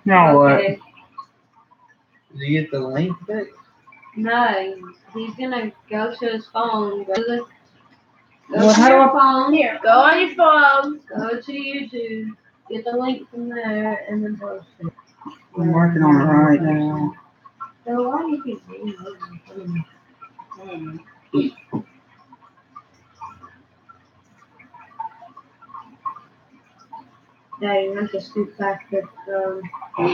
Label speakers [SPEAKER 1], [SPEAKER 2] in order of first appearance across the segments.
[SPEAKER 1] No,
[SPEAKER 2] Okay.
[SPEAKER 3] Did you get the link fixed?
[SPEAKER 2] No, he's gonna go to his phone. Go to
[SPEAKER 1] Well, how do
[SPEAKER 2] your
[SPEAKER 1] I-
[SPEAKER 2] phone.
[SPEAKER 4] Here, go on your phone.
[SPEAKER 2] Go to YouTube. Get the link from there, and then post it.
[SPEAKER 1] I'm working on it right now.
[SPEAKER 2] So why do you keep doing that? Yeah, you have to scoot back the.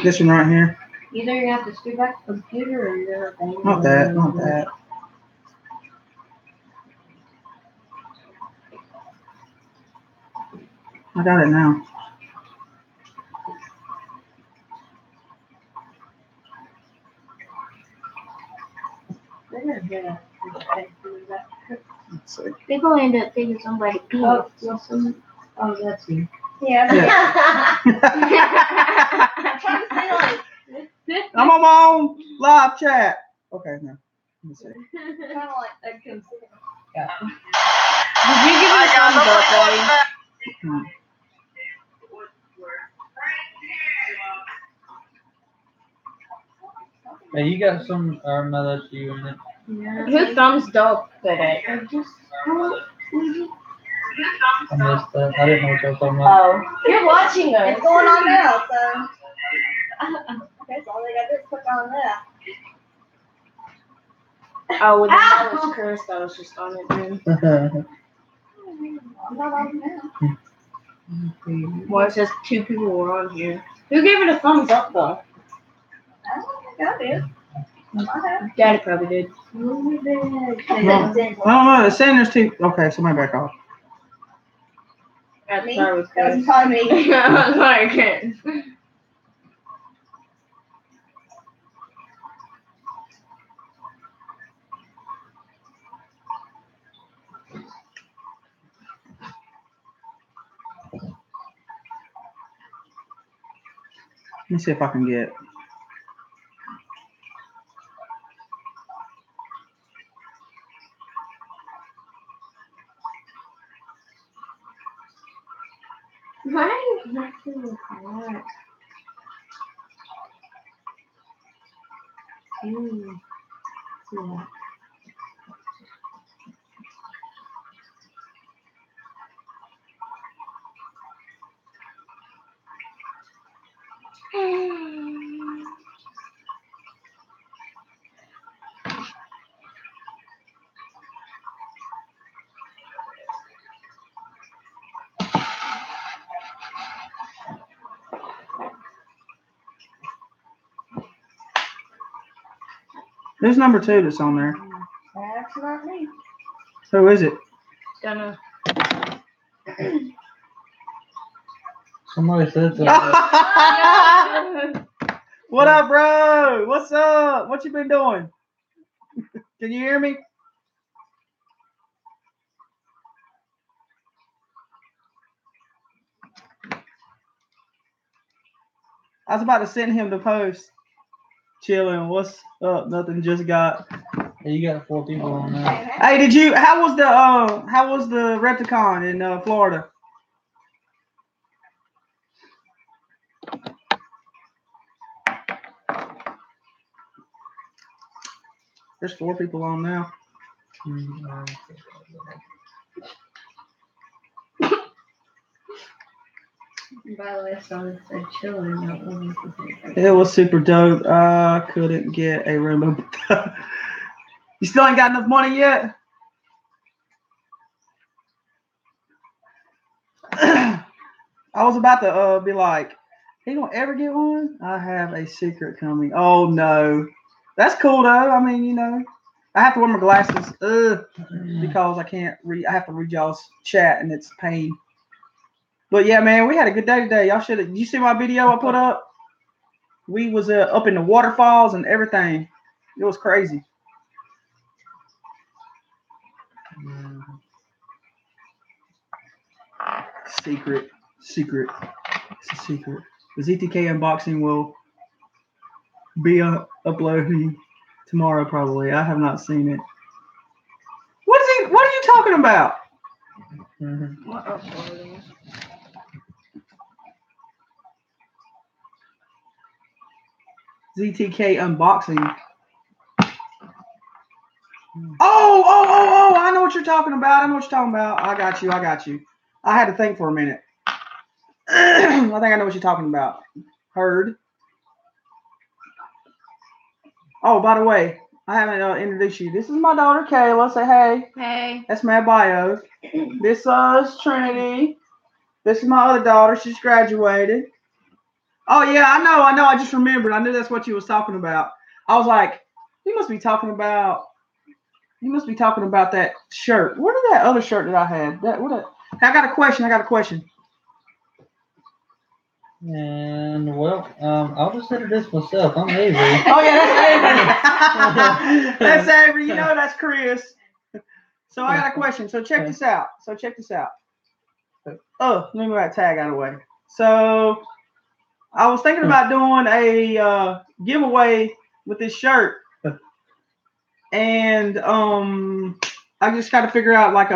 [SPEAKER 1] This one right here.
[SPEAKER 2] Either you have to scoot back the computer, or you're not.
[SPEAKER 1] Not that. Not that. I got it now.
[SPEAKER 2] They're gonna hear that.
[SPEAKER 1] Let's see.
[SPEAKER 4] They're going to end up thinking somebody peed.
[SPEAKER 2] Oh, that's you.
[SPEAKER 4] Yeah.
[SPEAKER 1] I'm on my own live chat. Okay, now. Let me see.
[SPEAKER 4] Kind of like
[SPEAKER 2] I can see it.
[SPEAKER 4] Did you give it a thumbs up, buddy?
[SPEAKER 3] Hey, you got some, or no, that's you in it.
[SPEAKER 2] Yeah.
[SPEAKER 4] Who thumbs up today?
[SPEAKER 2] I just.
[SPEAKER 3] I missed that. I didn't know what y'all was talking about.
[SPEAKER 4] Oh, you're watching us.
[SPEAKER 5] It's going on now, so. Okay, so all they gotta do is click on that.
[SPEAKER 4] Oh, well, that was cursed. I was just on it then.
[SPEAKER 5] I'm not on now.
[SPEAKER 4] Well, it says 2 people were on here. Who gave it a thumbs up, though?
[SPEAKER 5] I don't think I did. I have.
[SPEAKER 4] Daddy probably did.
[SPEAKER 1] No, I don't know. It's saying there's two. Okay, somebody back off.
[SPEAKER 4] That's
[SPEAKER 5] Me?
[SPEAKER 4] probably
[SPEAKER 5] That was
[SPEAKER 4] cursed.
[SPEAKER 5] probably me.
[SPEAKER 4] I'm sorry, Karen.
[SPEAKER 1] Let me see if I can get.
[SPEAKER 2] Why is that so hard? Yeah.
[SPEAKER 1] There's number 2 that's on there.
[SPEAKER 5] That's not me.
[SPEAKER 1] Who is it?
[SPEAKER 4] Gonna.
[SPEAKER 3] Somebody said something.
[SPEAKER 1] What up, bro? What's up? What you been doing? Can you hear me? I was about to send him the post. Chilling. What's up? Nothing. Just got.
[SPEAKER 3] Hey, you got 4 people on there.
[SPEAKER 1] Hey, did you? How was the Repticon in Florida? There's 4 people on now.
[SPEAKER 2] By the way, someone said chilling. That wasn't
[SPEAKER 1] It was super dope. Couldn't get a room. You still ain't got enough money yet? I was about to be like, he gonna ever get one? I have a secret coming. Oh no. That's cool though. I mean, you know. I have to wear my glasses because I can't read. I have to read y'all's chat and it's a pain. But yeah, man, we had a good day today. Y'all should have. You see my video I put up? We was up in the waterfalls and everything. It was crazy. Secret. It's a secret. The ZTK unboxing will be uploading tomorrow probably. I have not seen it. What are you talking about?
[SPEAKER 4] What uploading?
[SPEAKER 1] ZTK unboxing. Oh! I know what you're talking about. I got you. I had to think for a minute. I think I know what you're talking about. Heard. Oh, by the way, I haven't introduced you. This is my daughter Kayla. Say hey.
[SPEAKER 4] Hey.
[SPEAKER 1] That's my bio. This is Trinity. This is my other daughter. She's graduated. Oh yeah, I know. I just remembered. I knew that's what you was talking about. I was like, you must be talking about that shirt. What is that other shirt that I had? I got a question.
[SPEAKER 3] And well, I'll just introduce myself. I'm Avery.
[SPEAKER 1] Oh yeah, that's Avery. That's Avery. You know that's Chris. So I got a question. So check this out. Oh, let me move that tag out of the way. So I was thinking about doing a giveaway with this shirt, and I just got to figure out like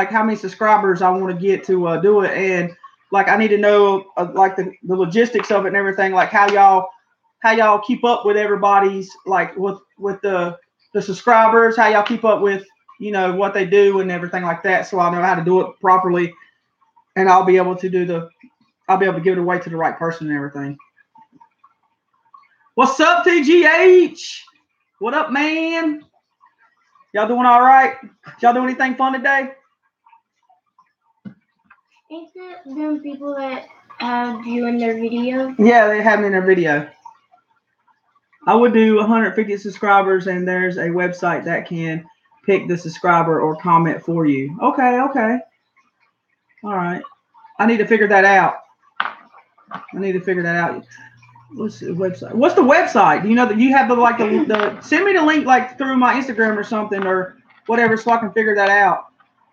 [SPEAKER 1] how many subscribers I want to get to do it, and like I need to know like the logistics of it and everything, like how y'all keep up with everybody's like with the subscribers, how y'all keep up with what they do and everything like that, so I know how to do it properly, and I'll be able to give it away to the right person and everything. What's up, TGH? What up, man? Y'all doing all right? Y'all do anything fun today?
[SPEAKER 4] Ain't there them people that have you in their video?
[SPEAKER 1] Yeah, they have me in their video. I would do 150 subscribers, and there's a website that can pick the subscriber or comment for you. Okay. All right. I need to figure that out. What's the website? What's the website? Do you know that you have the send me the link like through my Instagram or something or whatever so I can figure that out.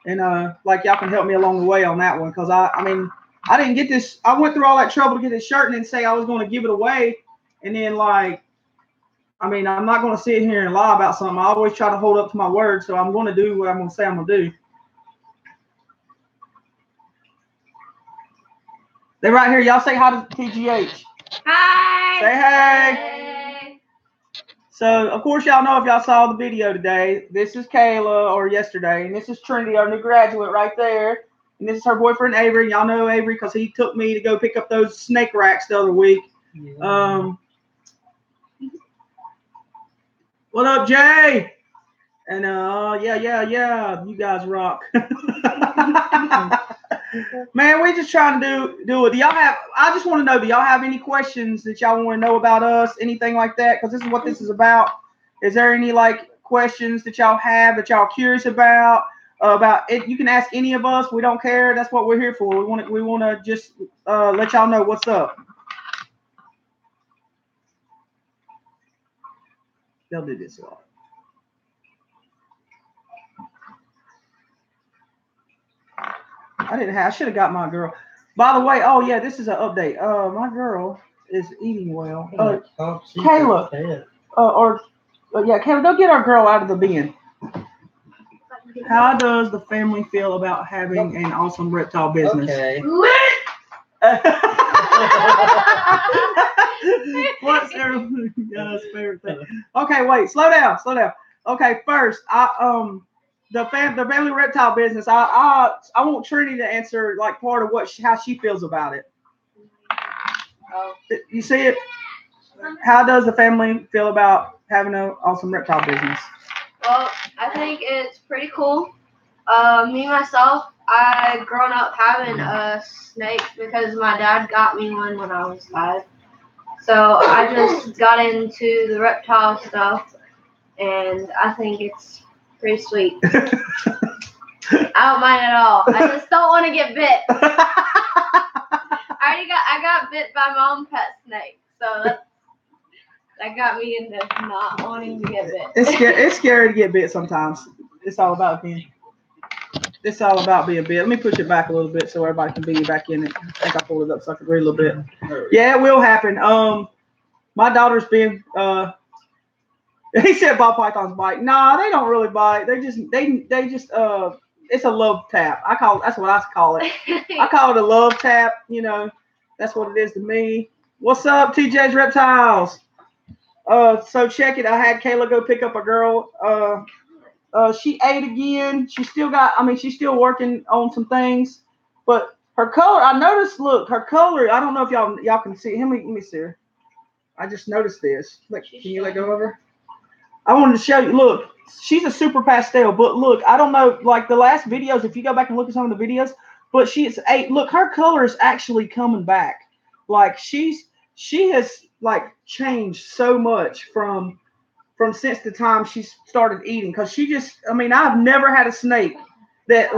[SPEAKER 1] And like y'all can help me along the way on that one, because I mean I didn't get this. I went through all that trouble to get this shirt and then say I was going to give it away, and then like I mean I'm not going to sit here and lie about something. I always try to hold up to my word, so I'm going to do what I'm going to say I'm going to do. They're right here. Y'all say hi to TGH.
[SPEAKER 4] Hi.
[SPEAKER 1] Say hey. So, of course, y'all know if y'all saw the video today, this is Kayla, or yesterday, and this is Trinity, our new graduate right there. And this is her boyfriend, Avery. Y'all know Avery because he took me to go pick up those snake racks the other week. Yeah. What up, Jay? And, yeah, you guys rock. Man, we just trying to do it. I just want to know, do y'all have any questions that y'all want to know about us? Anything like that? Because this is what this is about. Is there any like questions that y'all have that y'all curious about it? You can ask any of us. We don't care. That's what we're here for. We want to just let y'all know what's up. They'll do this a lot. I should have got my girl. By the way, oh yeah, this is an update. My girl is eating well. Kayla, Kayla, they'll get our girl out of the bin. How does the family feel about having an awesome reptile business?
[SPEAKER 3] Okay.
[SPEAKER 1] What's everybody's favorite thing? Okay, wait, slow down. Okay, first, the family reptile business. I want Trinity to answer like part of how she feels about it.
[SPEAKER 2] Oh.
[SPEAKER 1] You see it? How does the family feel about having an awesome reptile business?
[SPEAKER 2] Well, I think it's pretty cool. Me myself, I grown up having a snake because my dad got me one when I was 5. So I just got into the reptile stuff, and I think it's pretty sweet. I don't mind at all. I just don't want to get bit. I got bit by my own pet snake, so that got me into not wanting to get bit.
[SPEAKER 1] It's scary to get bit sometimes. It's all about being bit. Let me push it back a little bit so everybody can be back in it. I think I pulled it up so I can read a little bit. Yeah, it will happen. My daughter's been he said ball pythons bite. Nah, they don't really bite. They just it's a love tap. That's what I call it. I call it a love tap, that's what it is to me. What's up, TJ's Reptiles? So check it. I had Kayla go pick up a girl. She ate again. She still got. I mean, she's still working on some things, but her color. I noticed. Look, her color. I don't know if y'all can see. Let me see her. I just noticed this. Like, can you let go of her? I wanted to show you. Look, she's a super pastel, but look, I don't know. Like the last videos, if you go back and look at some of the videos, but she's eight. Look, her color is actually coming back. Like she has like changed so much from since the time she started eating. Because she just, I mean, I've never had a snake that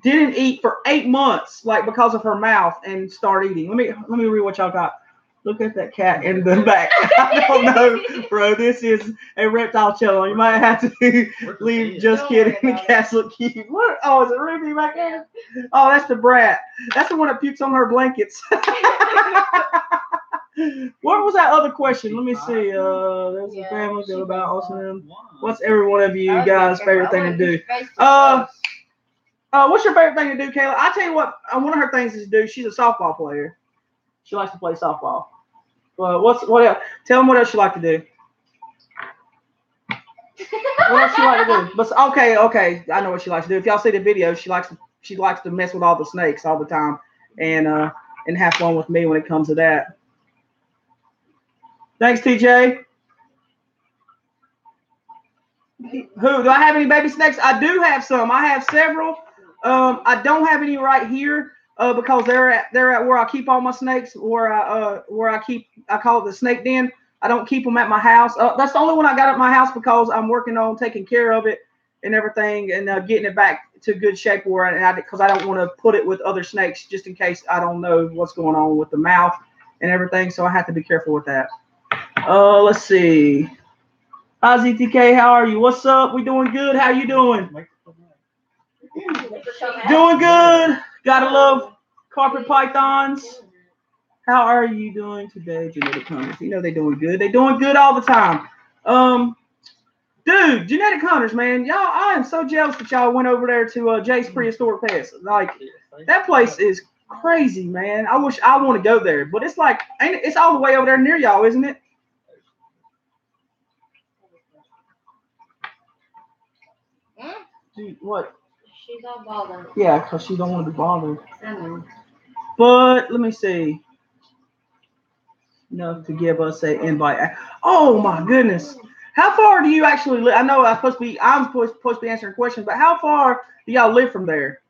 [SPEAKER 1] didn't eat for 8 months, like because of her mouth, and start eating. Let me read what y'all got. Look at that cat in the back. I don't know, bro. This is a reptile channel. You might have to leave. Just kidding. The cats look cute. What? Oh, is it Ruby back there? Oh, that's the brat. That's the one that pukes on her blankets. What was that other question? Let me see. There's a family go about awesome. What's every one of you guys' favorite thing to do? What's your favorite thing to do, Kayla? I tell you what. One of her things is to do. She's a softball player. She likes to play softball. What else? Tell them what else you like to do. What else you like to do? But okay. I know what she likes to do. If y'all see the video, she likes to mess with all the snakes all the time, and have fun with me when it comes to that. Thanks, TJ. Who do I have any baby snakes? I do have some. I have several. I don't have any right here because they're at where I keep all my snakes. Where I call it the snake den. I don't keep them at my house. That's the only one I got at my house because I'm working on taking care of it and everything and getting it back to good shape because I don't want to put it with other snakes just in case I don't know what's going on with the mouth and everything. So I have to be careful with that. Let's see. Hi ZTK, how are you? What's up? We doing good. How you doing? Doing good. Gotta love carpet pythons. How are you doing today, Genetic Hunters? You know they're doing good. They're doing good all the time. Dude, Genetic Hunters, man, y'all, I am so jealous that y'all went over there to Jake's Prehistoric Pets. Like, that place is crazy, man. I wish I want to go there, but it's like, it's all the way over there near y'all, isn't it? Dude, what?
[SPEAKER 2] She's not bothered.
[SPEAKER 1] Yeah, because she don't want to be bothered.
[SPEAKER 2] I know.
[SPEAKER 1] But let me see. Enough to give us an invite. Oh my goodness. How far do you actually live? I know I'm supposed to be answering questions, but how far do y'all live from there?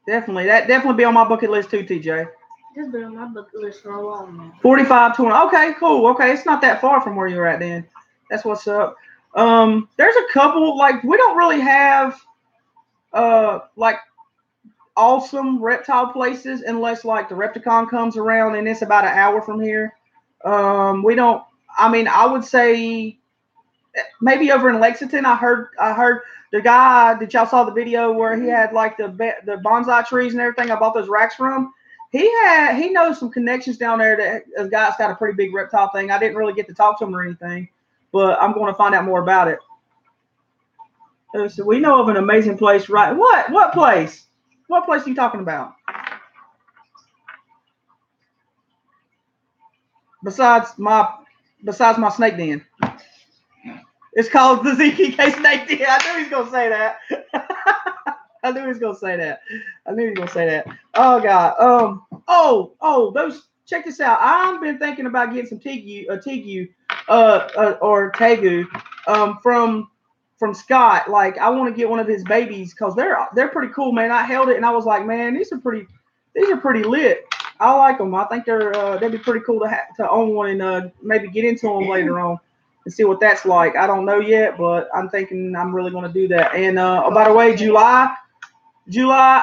[SPEAKER 1] Definitely. That definitely be on my bucket list too, TJ.
[SPEAKER 2] It's been on my bucket list for a while now.
[SPEAKER 1] 45-20. Okay, cool. Okay, it's not that far from where you're at then. That's what's up. There's a couple, like, we don't really have like awesome reptile places unless like the Repticon comes around and it's about an hour from here. We don't. I mean, I would say maybe over in Lexington. I heard the guy that y'all saw the video where he had like the bonsai trees and everything. I bought those racks from. He knows some connections down there that a guy's got a pretty big reptile thing. I didn't really get to talk to him or anything, but I'm going to find out more about it. So we know of an amazing place, right? What place? What place are you talking about? Besides my snake den. It's called the ZKK Snake Den. I knew he was gonna say that. I knew he was gonna say that. Oh God. Those. Check this out. I've been thinking about getting some tegu or tegu from Scott. Like I want to get one of his babies because they're pretty cool, man. I held it and I was like, man, these are pretty lit. I like them. I think they'd be pretty cool to own one and maybe get into them later on and see what that's like. I don't know yet, but I'm thinking I'm really going to do that. And by the way, July,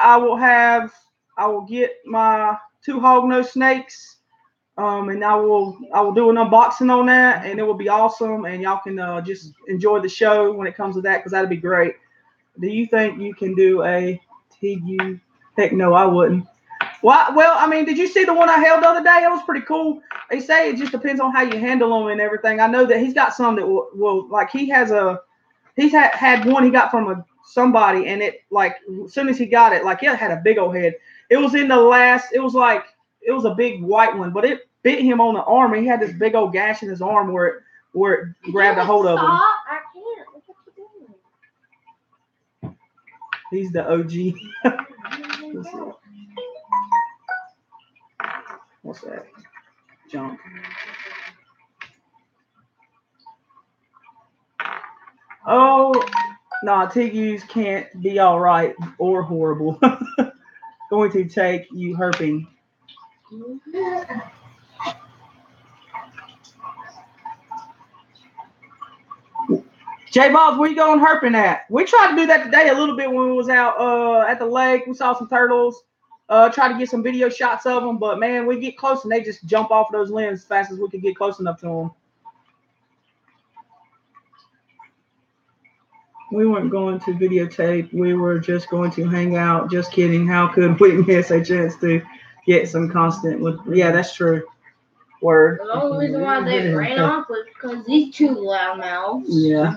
[SPEAKER 1] I will get my 2 hognose snakes, and I will do an unboxing on that, and it will be awesome. And y'all can just enjoy the show when it comes to that because that'd be great. Do you think you can do a TU? Heck no, I wouldn't. Well, I mean, did you see the one I held the other day? It was pretty cool. They say it just depends on how you handle them and everything. I know that he's got some that will like he's had one he got from somebody, and it like as soon as he got it, like it had a big old head. It was in the last. It was like it was a big white one, but it bit him on the arm. He had this big old gash in his arm where it grabbed a hold of him.
[SPEAKER 5] I can't. What are you doing?
[SPEAKER 1] He's the OG. What's that? Junk. Oh, nah, Tigus can't be all right or horrible. Going to take you herping. J Balls, where you going herping at? We tried to do that today a little bit when we was out at the lake. We saw some turtles. Tried to get some video shots of them, but man, we get close and they just jump off of those limbs as fast as we could get close enough to them. We weren't going to videotape. We were just going to hang out. Just kidding. How could we miss a chance to get some constant with? Yeah, that's true. Word.
[SPEAKER 2] The only reason why they ran off was because these two loud mouths.
[SPEAKER 1] Yeah.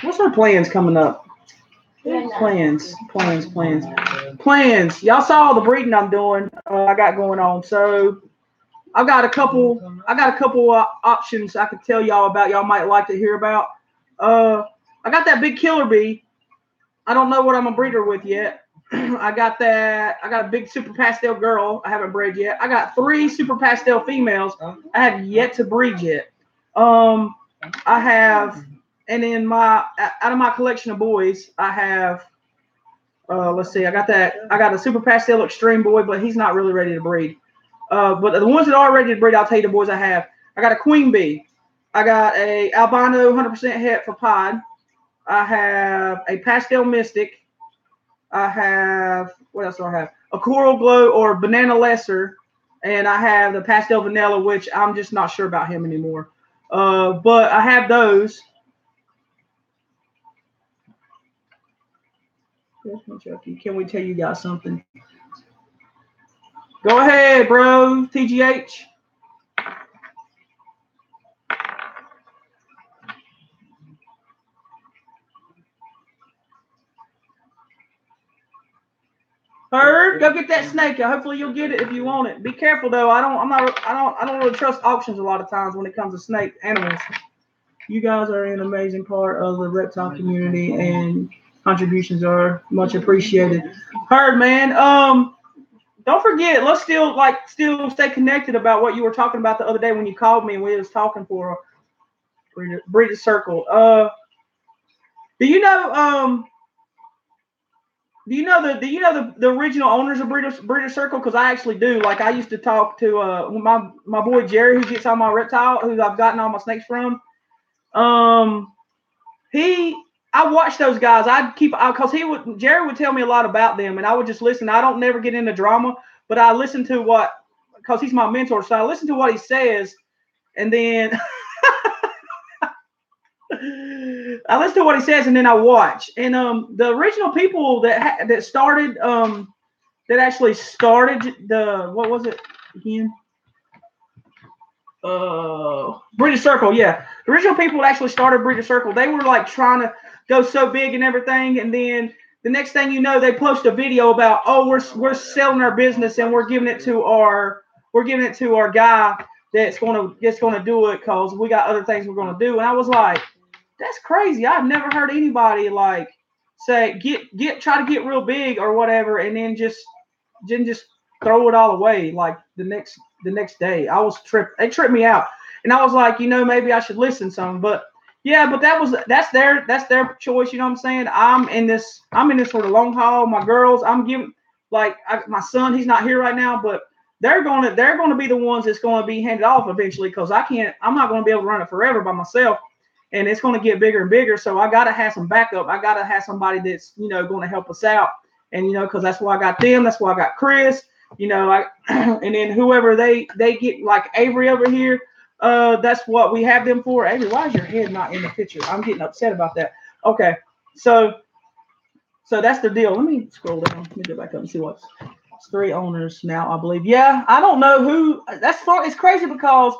[SPEAKER 1] What's our plans coming up? Plans. Y'all saw the breeding I'm doing. I got going on. So I got a couple options I could tell y'all about. Y'all might like to hear about. I got that big killer bee. I don't know what I'm a breeder with yet. I got a big super pastel girl. I haven't bred yet. I got 3 super pastel females. I have yet to breed yet. I have, and in out of my collection of boys, I have. Let's see. I got a super pastel extreme boy, but he's not really ready to breed. But the ones that are ready to breed, I'll tell you the boys I have. I got a queen bee. I got a albino 100% het for pod. I have a pastel mystic. I have, what else do I have? A coral glow or banana lesser. And I have the pastel vanilla, which I'm just not sure about him anymore. But I have those. Can we tell you guys something? Go ahead, bro. TGH. Heard? Go get that snake. Hopefully you'll get it if you want it. Be careful though. I don't really trust auctions a lot of times when it comes to snake animals. You guys are an amazing part of the reptile community and contributions are much appreciated. Heard, man. Don't forget, let's still stay connected about what you were talking about the other day when you called me and we was talking for Breeder Circle. Do you know the original owners of Breeder Circle? Because I actually do. Like I used to talk to my boy Jerry, who gets all my reptile, who I've gotten all my snakes from. I watched those guys. Jerry would tell me a lot about them, and I would just listen. I don't never get into drama, but I listen to because he's my mentor, so I listen to what he says, and then I listen to what he says, and then I watch. And the original people that actually started what was it again? Breeder Circle, yeah. The original people that actually started Breeder Circle, they were like trying to go so big and everything, and then the next thing you know, they post a video about, oh, we're selling our business and we're giving it to our guy that's gonna do it because we got other things we're gonna do. And I was like, that's crazy. I've never heard anybody like say try to get real big or whatever, and then just throw it all away like the next day. I was tripped. They tripped me out, and I was like, maybe I should listen some. But yeah, but that's their choice. You know what I'm saying? I'm in this for the long haul. My girls, I'm giving my son. He's not here right now, but they're gonna be the ones that's gonna be handed off eventually because I'm not gonna be able to run it forever by myself, and it's gonna get bigger and bigger. So I gotta have some backup. I gotta have somebody that's gonna help us out, and because that's why I got them. That's why I got Chris. And then whoever they get, like Avery over here, that's what we have them for. Avery, why is your head not in the picture? I'm getting upset about that. Okay, so that's the deal. Let me scroll down. Let me go back up and see what's 3 owners now, I believe. Yeah, I don't know who. That's far. It's crazy because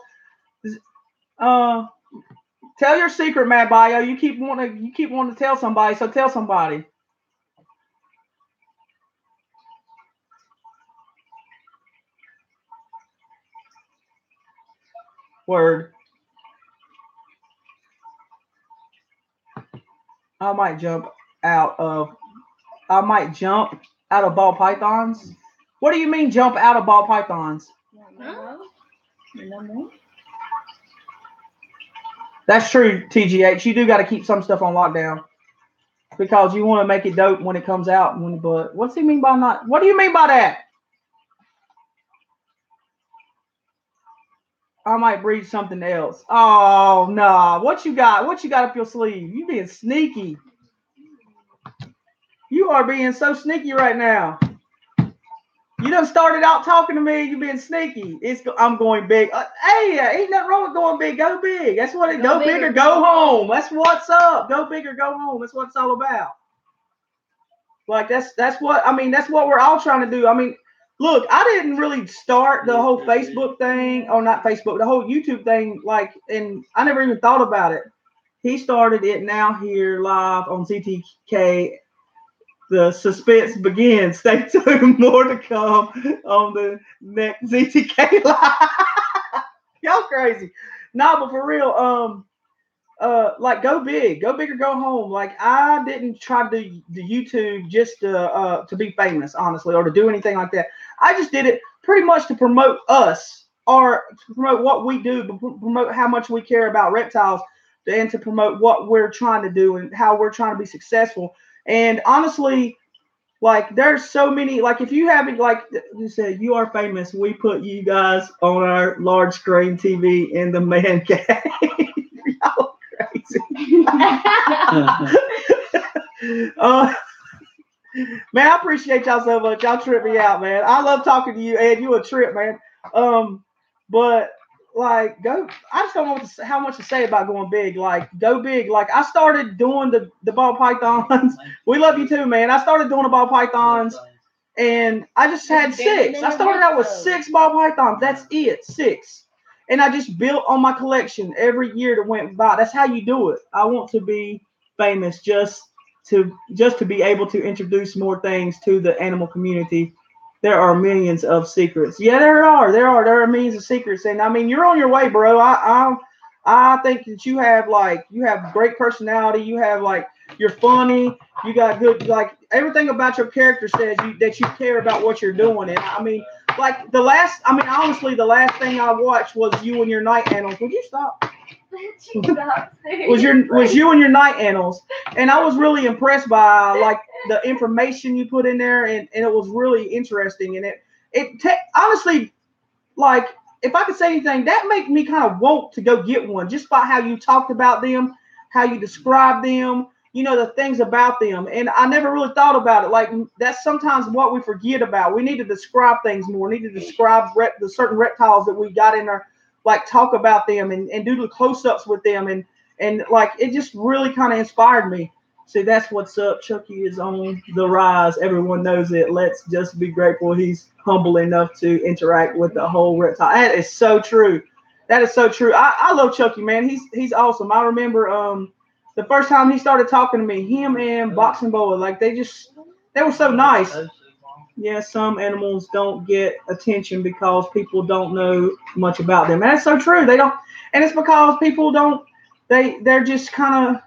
[SPEAKER 1] Tell your secret, Matt Bio. You keep wanting to tell somebody, so tell somebody. Word. I might jump out of ball pythons. What do you mean jump out of ball pythons?
[SPEAKER 4] Huh?
[SPEAKER 1] That's true, TGH. You do got to keep some stuff on lockdown because you want to make it dope when it comes out. But what's he mean by not? What do you mean by that? I might breed something else. Oh no! Nah. What you got? What you got up your sleeve? You being sneaky. You are being so sneaky right now. You done started out talking to me. You being sneaky. I'm going big. Hey, ain't nothing wrong with going big. Go big. That's what it. Go big or go home. That's what's up. Go big or go home. That's what it's all about. Like that's what I mean. That's what we're all trying to do. I mean, look, I didn't really start the whole Facebook thing, or not Facebook, the whole YouTube thing. Like, and I never even thought about it. He started it now here live on ZTK. The suspense begins. Stay tuned. More to come on the next ZTK live. Y'all crazy. No, but for real, like go big or go home. Like I didn't try to do the YouTube just to be famous, honestly, or to do anything like that. I just did it pretty much to promote us, or to promote what we do, to promote how much we care about reptiles, and to promote what we're trying to do and how we're trying to be successful. And honestly, like there's so many, like if you haven't, like you said, you are famous. We put you guys on our large screen TV in the man cave. Y'all crazy. Man, I appreciate y'all so much. Y'all trip me out, man. I love talking to you, Ed. You a trip, man. But like I just don't know how much to say about going big. Like go big. Like I started doing the ball pythons. We love you too, man. I started doing the ball pythons and I just had 6. I started out with 6 ball pythons. That's it, 6. And I just built on my collection every year that went by. That's how you do it. I want to be famous just to be able to introduce more things to the animal community. There are millions of secrets. Yeah, there are millions of secrets, and I mean you're on your way, bro. I think that you have great personality. You have you're funny. You got good everything about your character says that you care about what you're doing. And I mean honestly the last thing I watched was you and your night animals. Would you stop? was you and your night animals, and I was really impressed by the information you put in there, and it was really interesting, and honestly, if I could say anything, that made me kind of want to go get one just by how you talked about them, how you described them, the things about them. And I never really thought about it. That's sometimes what we forget about. We need to describe things more. We need to describe the certain reptiles that we got in our, talk about them and do the close-ups with them. And it just really kind of inspired me. See, that's what's up. Chucky is on the rise. Everyone knows it. Let's just be grateful he's humble enough to interact with the whole reptile. That is so true. That is so true. I love Chucky, man. He's awesome. I remember the first time he started talking to me, him and Boxing Boa, they were so nice. Yeah, some animals don't get attention because people don't know much about them. And that's so true. They don't, and it's because people don't. They're just kind of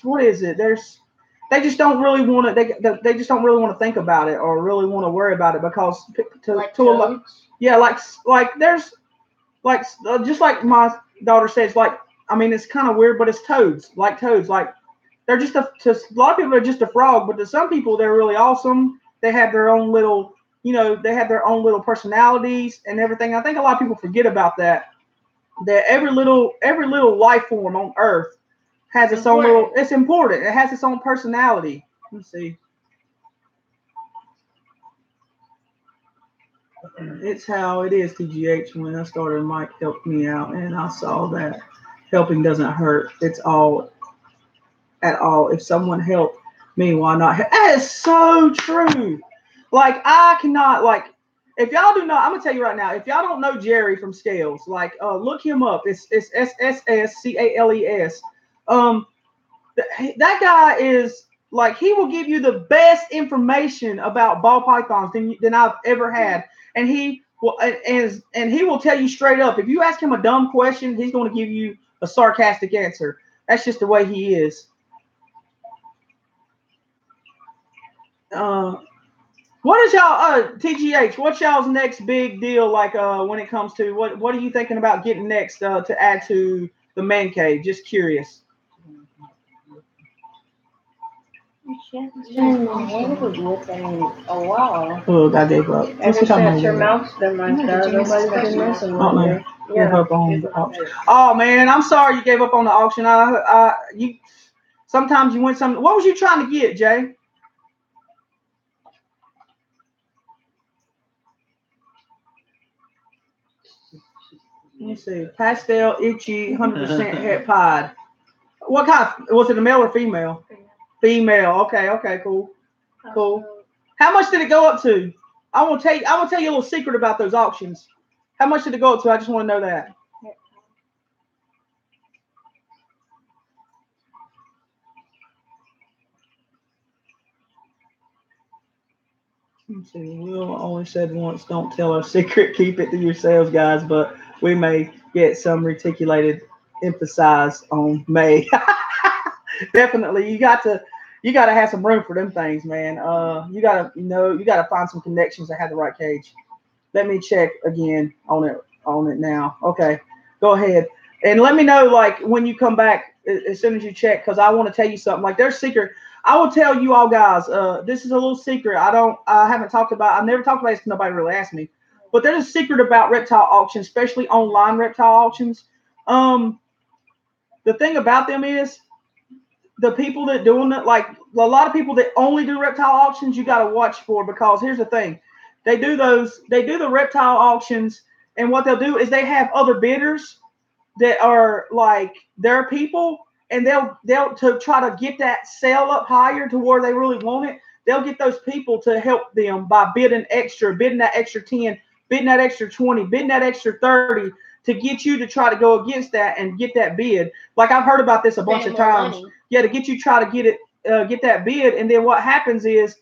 [SPEAKER 1] what is it? They just don't really want to. They just don't really want to think about it or really want to worry about it because there's just like my daughter says, it's kind of weird, but it's toads. They're just to a lot of people they're just a frog, but to some people they're really awesome. They have their own little, they have their own little personalities and everything. I think a lot of people forget about that. That every little life form on Earth has its own little. It's important. It has its own personality. Let's see. It's how it is, TGH. When I started, Mike helped me out, and I saw that helping doesn't hurt. It's all at all. If someone helped me, why not? That is so true. I cannot If y'all do not, I'm gonna tell you right now. If y'all don't know Jerry from Scales, like look him up. It's SSSCALES. Um, that guy is like he will give you the best information about ball pythons than I've ever had, and he will tell you straight up. If you ask him a dumb question, he's going to give you a sarcastic answer. That's just the way he is. Uh, what is y'all TGH? What's y'all's next big deal like when it comes to what are you thinking about getting next to add to the man cave? Just curious.
[SPEAKER 4] Oh wow.
[SPEAKER 1] Oh, I gave up.
[SPEAKER 4] Ever since your mouth's been like that, nobody's been messing with you.
[SPEAKER 1] Gave up on the auction. Oh man, I'm sorry you gave up on the auction. You sometimes you win some. What was you trying to get, Jay? Let me see. Pastel, itchy, 100% het pod. What kind? Was it a male or female? Female. Okay. Okay. Cool. Cool. How much did it go up to? I will tell you. I will tell you a little secret about those auctions. How much did it go up to? I just want to know that. Let's see. Will only said once, don't tell our secret, keep it to yourselves, guys. But we may get some reticulated emphasis on May. Definitely, you got to have some room for them things, man. You gotta find some connections that have the right cage. Let me check again on it now. Okay, go ahead and let me know like when you come back as soon as you check because I want to tell you something. Like there's secret. I will tell you all guys. This is a little secret. I haven't talked about. I've never talked about this because nobody really asked me. But there's a secret about reptile auctions, especially online reptile auctions. Um, the thing about them is the people that doing it, like a lot of people that only do reptile auctions, you got to watch for because here's the thing, they do the reptile auctions, and what they'll do is they have other bidders that are like their people, and they'll to try to get that sale up higher to where they really want it. They'll get those people to help them by bidding that extra 10, bidding that extra 20, bidding that extra 30 to get you to try to go against that and get that bid. Like I've heard about this a bunch of times. Money. Yeah, to get you try to get that bid, and then what happens is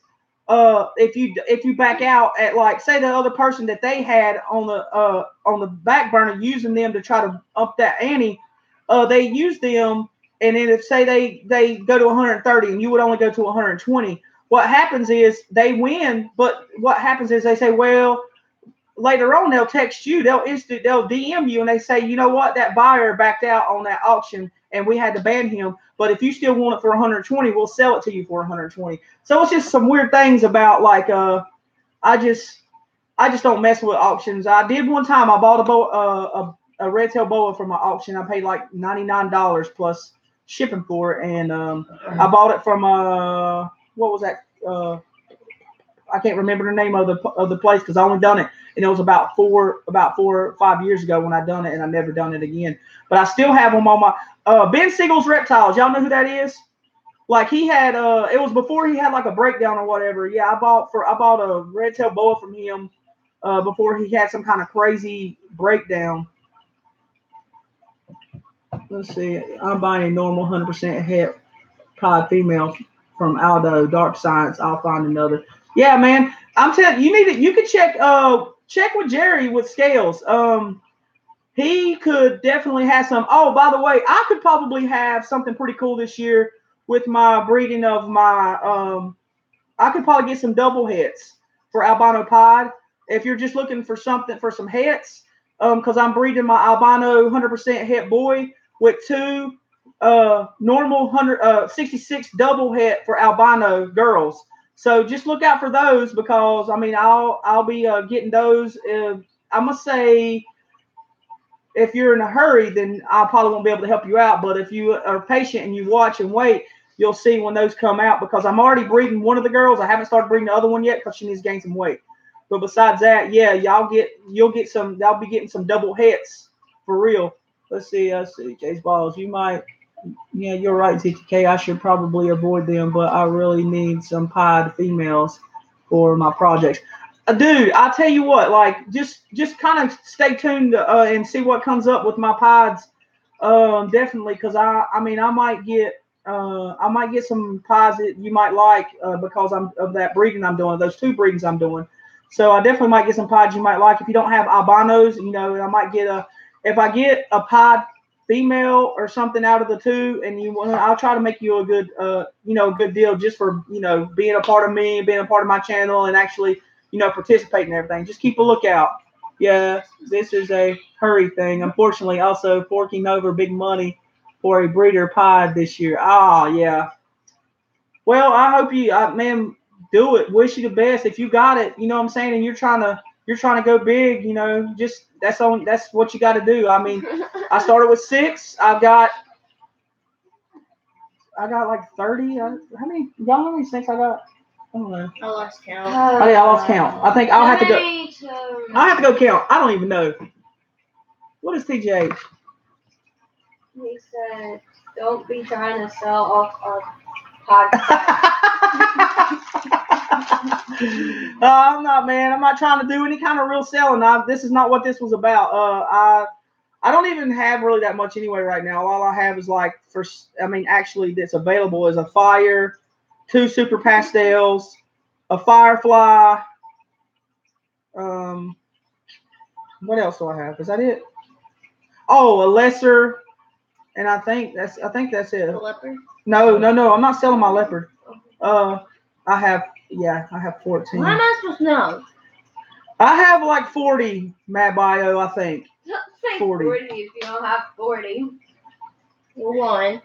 [SPEAKER 1] if you back out at like say the other person that they had on the back burner using them to try to up that ante, they use them, and then if say they go to 130 and you would only go to 120, what happens is they win, but what happens is they say, well, later on they'll text you, they'll DM you, and they say, you know what, that buyer backed out on that auction and we had to ban him, but if you still want it for 120, we'll sell it to you for 120. So it's just some weird things about like I just don't mess with auctions. I did one time. I bought a red tail boa from an auction. I paid like $99 plus shipping for it, and I bought it from what was that? I can't remember the name of the place because I only done it, and it was about 4 or 5 years ago when I done it, and I never done it again. But I still have them on my Ben Siegel's Reptiles. Y'all know who that is? Like he had it was before he had like a breakdown or whatever. Yeah, I bought a red tail boa from him before he had some kind of crazy breakdown. Let's see. I'm buying a normal 100% het pod female from Aldo Dark Science. I'll find another. Yeah, man. I'm telling you, you could check with Jerry with Scales. He could definitely have some. Oh, by the way, I could probably have something pretty cool this year with my breeding of my I could probably get some double hets for albino pod. If you're just looking for something for some hets, because I'm breeding my albino 100% het boy with two normal 66 double het for albino girls. So just look out for those because I mean I'll be getting those. I'm gonna say if you're in a hurry, then I probably won't be able to help you out. But if you are patient and you watch and wait, you'll see when those come out because I'm already breeding one of the girls. I haven't started breeding the other one yet because she needs to gain some weight. But besides that, yeah, y'all be getting some double hets for real. Let's see, Jay's balls. You might, yeah, you're right, TTK. I should probably avoid them, but I really need some pod females for my projects. Dude, I'll tell you what, like just kind of stay tuned and see what comes up with my pods. Definitely, because I mean I might get some pods that you might like because I'm of that breeding I'm doing, those two breedings I'm doing. So I definitely might get some pods you might like. If you don't have albinos, I might get if I get a pod female or something out of the two, and I'll try to make you a good good deal just for being a part of me, being a part of my channel, and actually participate in everything. Just keep a lookout. Yeah, this is a hurry thing. Unfortunately, also forking over big money for a breeder pod this year. Ah, yeah. Well, I hope you, man, do it. Wish you the best. If you got it, you know what I'm saying, and you're trying to go big. Just that's what you got to do. I mean, I started with 6. I got like 30. How many? Y'all know how many snakes I got? I don't know.
[SPEAKER 4] I lost count.
[SPEAKER 1] Oh yeah, I lost count. I think I'll have to go. I'll have to go count. I don't even know. What is TJ?
[SPEAKER 2] He said, "Don't be trying to sell off our podcast."
[SPEAKER 1] I'm not, man. I'm not trying to do any kind of real selling. This is not what this was about. I don't even have really that much anyway right now. All I have is actually that's available is a fire, 2 super pastels, a firefly. What else do I have? Is that it? Oh, a lesser, and I think that's it.
[SPEAKER 4] A leopard?
[SPEAKER 1] No. I'm not selling my leopard. I have 14.
[SPEAKER 4] Why am I supposed to know?
[SPEAKER 1] I have like 40 Mad Bio, I think.
[SPEAKER 2] Don't say
[SPEAKER 1] 40.
[SPEAKER 2] 40 if you don't have 40.
[SPEAKER 4] One.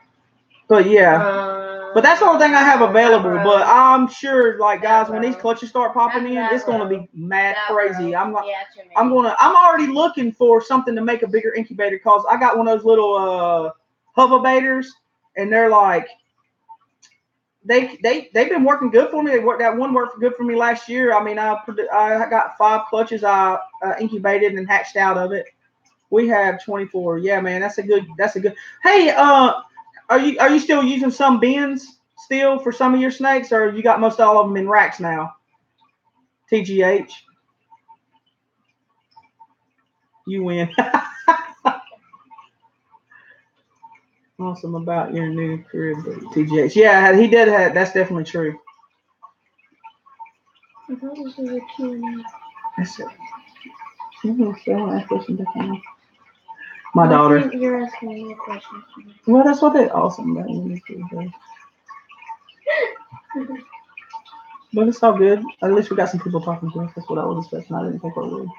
[SPEAKER 1] But yeah. But that's the only thing I have available. But I'm sure, like guys, when these clutches start popping in, it's gonna be mad crazy. I'm already looking for something to make a bigger incubator because I got one of those little hoverbators, and they're like they've been working good for me. That one worked good for me last year. I mean, I got 5 clutches I incubated and hatched out of it. We have 24. Yeah, man, that's a good. Hey, are you still using some bins still for some of your snakes, or you got most all of them in racks now? TGH, you win. Awesome about your new crib, TGH. Yeah, he did have. That's definitely true.
[SPEAKER 4] I thought this was a Q&A.
[SPEAKER 1] That's it. My daughter.
[SPEAKER 4] I think you're asking me a question.
[SPEAKER 1] Well, that's what they awesome about you. But it's all good. At least we got some people talking to us. That's what I was expecting. I didn't think I would.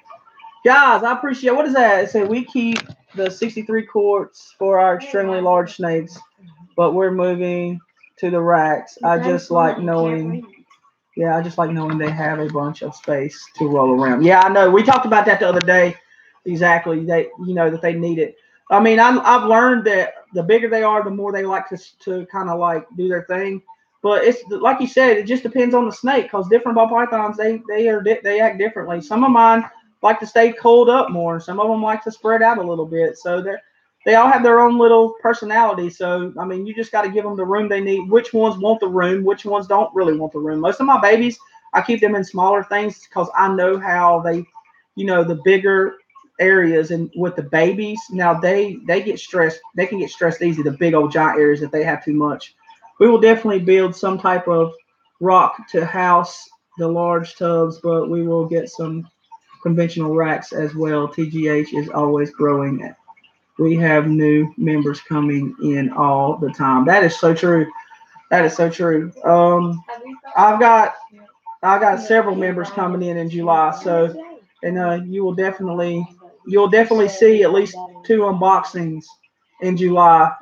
[SPEAKER 1] Guys, I appreciate. What is that? It said we keep the 63 quarts for our extremely large snakes, but we're moving to the racks. I just like knowing they have a bunch of space to roll around. Yeah, I know. We talked about that the other day. Exactly. That they need it. I mean, I've learned that the bigger they are, the more they like to kind of like do their thing. But it's like you said, it just depends on the snake because different ball pythons they act differently. Some of mine like to stay coiled up more. Some of them like to spread out a little bit. So they all have their own little personality. So I mean, you just got to give them the room they need. Which ones want the room? Which ones don't really want the room? Most of my babies, I keep them in smaller things because I know how they, the bigger areas and with the babies. Now they get stressed. They can get stressed easy. The big old giant areas if they have too much. We will definitely build some type of rock to house the large tubs, but we will get some conventional racks as well. TGH is always growing. We have new members coming in all the time. That is so true. That is so true. I got several members coming in July. So, and you'll definitely see at least 2 unboxings in July.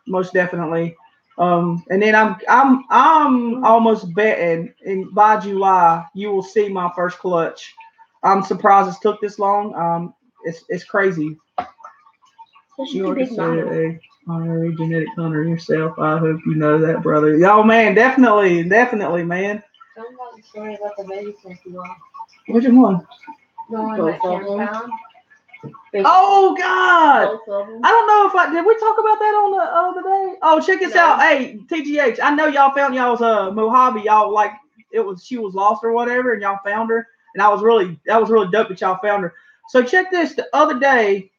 [SPEAKER 1] Most definitely. And then I'm almost betting by July you will see my first clutch. I'm surprised it took this long. It's crazy. You are a honorary genetic hunter yourself. I hope you know that, brother. Oh man, definitely, man.
[SPEAKER 2] Tell me about the story about the baby snake you lost.
[SPEAKER 1] Which one?
[SPEAKER 2] The one that Kim found.
[SPEAKER 1] Oh God! I don't know if did we talk about that on the other day? Oh, check this out. Hey, TGH, I know y'all found y'all's Mojave. Y'all like she was lost or whatever, and y'all found her. And that was really dope that y'all found her. So check this. The other day,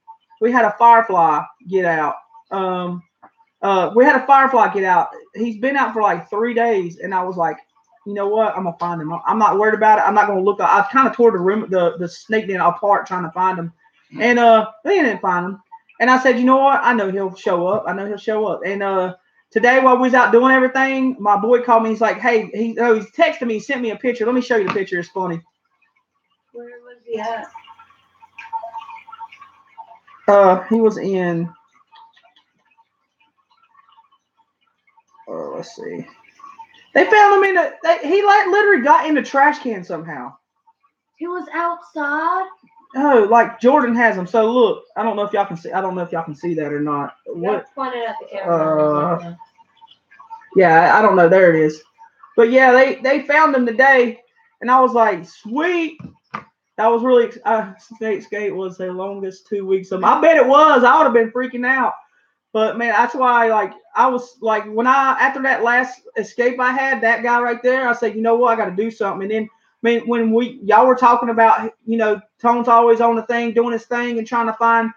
[SPEAKER 1] we had a firefly get out. We had a firefly get out. He's been out for like 3 days, and I was like, you know what? I'm gonna find him. I'm not worried about it. I'm not gonna look. I kind of tore the snake den apart trying to find him, and they didn't find him. And I said, you know what? I know he'll show up. And today while we was out doing everything, my boy called me. He's like, hey, he's texting me. He sent me a picture. Let me show you the picture. It's funny.
[SPEAKER 2] Where was he at?
[SPEAKER 1] He was in. Let's see. They found him he literally got in the trash can somehow.
[SPEAKER 2] He was outside.
[SPEAKER 1] Oh, like Jordan has them. So look, I don't know if y'all can see. I don't know if y'all can see that or not. What?
[SPEAKER 2] Pointed at the camera.
[SPEAKER 1] Yeah, I don't know. There it is. But yeah, they found him today, and I was like, sweet. That was really. Snake skate was the longest 2 weeks of. I bet it was. I would have been freaking out. But man, that's why I was like after that last escape I had, that guy right there, I said, you know what, I got to do something. And then when y'all were talking about, Tone's always on the thing, doing his thing and trying to find,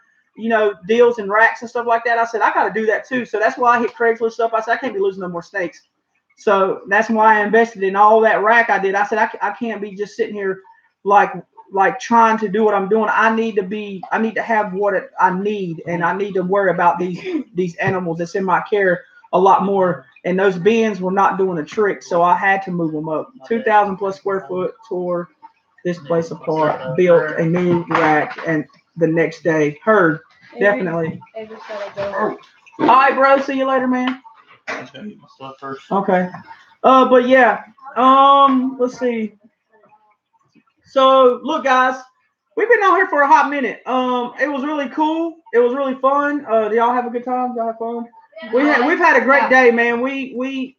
[SPEAKER 1] deals and racks and stuff like that. I said, I got to do that too. So that's why I hit Craigslist up. I said, I can't be losing no more snakes. So that's why I invested in all that rack I did. I said, I can't be just sitting here like trying to do what I'm doing. I need to have what I need, and I need to worry about these animals that's in my care a lot more. And those bins were not doing a trick, so I had to move them up. 2,000 plus square foot, tore this place apart, built a new rack, and the next day, heard definitely. All right, bro. See you later, man. Okay. But yeah. Let's see. So look, guys, we've been out here for a hot minute. It was really cool. It was really fun. Do y'all have a good time? Y'all have fun? We've had a great day, man. We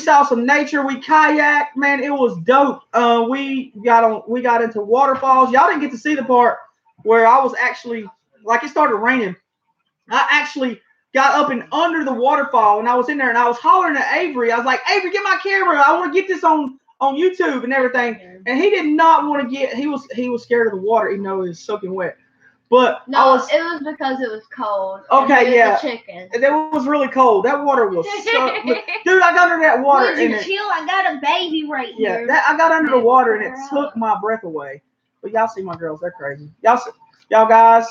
[SPEAKER 1] saw some nature. We kayaked, man. It was dope. We got into waterfalls. Y'all didn't get to see the part where I was actually it started raining. I actually got up and under the waterfall, and I was in there, and I was hollering at Avery. I was like, Avery, get my camera. I want to get this on YouTube and everything. And he did not want to get. He was scared of the water, even though it was soaking wet. But
[SPEAKER 2] it was because it was cold.
[SPEAKER 1] Okay, yeah.
[SPEAKER 2] Chicken.
[SPEAKER 1] It was really cold. That water was so. Dude, I got under that water.
[SPEAKER 5] Would you chill? I got a baby right here.
[SPEAKER 1] Yeah, I got under the water and it took my breath away. But y'all see my girls? They're crazy. Y'all guys.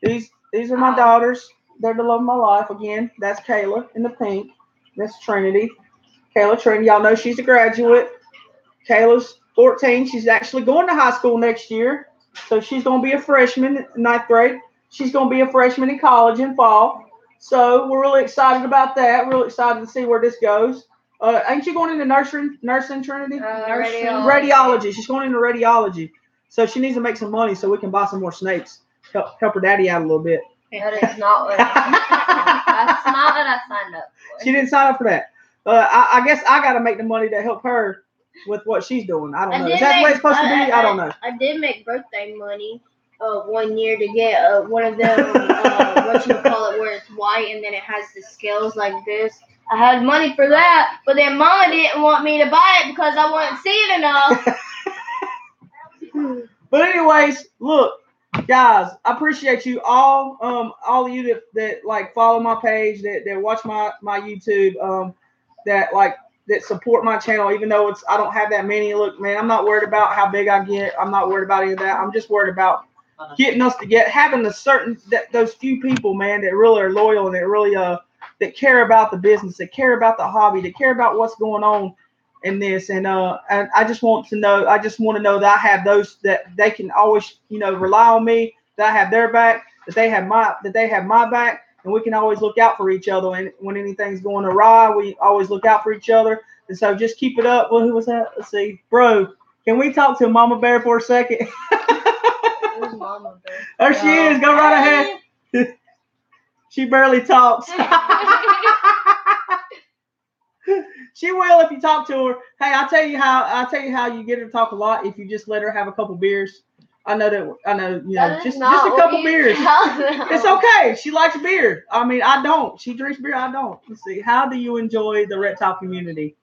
[SPEAKER 1] These are my daughters. They're the love of my life. Again, that's Kayla in the pink. That's Trinity. Kayla Trinity. Y'all know she's a graduate. Kayla's 14. She's actually going to high school next year. So she's going to be a freshman in 9th grade. She's going to be a freshman in college in fall. So we're really excited about that. Really excited to see where this goes. Ain't you going into nursing, Trinity? Radiology. She's going into radiology. So she needs to make some money so we can buy some more snakes. Help her daddy out a little bit.
[SPEAKER 2] That is not what that's not what I signed up for.
[SPEAKER 1] She didn't sign up for that. I guess I got to make the money to help her with what she's doing. I don't know. Is that the way it's supposed to be? I don't know.
[SPEAKER 5] I did make birthday money 1 year to get one of them, where it's white and then it has the scales like this. I had money for that, but then Mama didn't want me to buy it because I wasn't seeing enough.
[SPEAKER 1] But anyways, look, guys, I appreciate you all. All of you that follow my page, that watch my YouTube, that support my channel, even though I don't have that many. Look, man, I'm not worried about how big I get. I'm not worried about any of that. I'm just worried about getting us to having those few people, man, that really are loyal and that really that care about the business, that care about the hobby, that care about what's going on in this. And I just want to know that I have those that they can always, rely on me, that I have their back, that they have my back. And we can always look out for each other. And when anything's going awry, we always look out for each other. And so just keep it up. Well, who was that? Let's see. Bro, can we talk to Mama Bear for a second?
[SPEAKER 2] Who's Mama Bear?
[SPEAKER 1] There she is. Go right ahead. She barely talks. She will if you talk to her. Hey, I'll tell you how you get her to talk a lot if you just let her have a couple beers. I know, just a couple beers. It's okay. She likes beer. I mean, I don't. She drinks beer. I don't. Let's see. How do you enjoy the reptile community?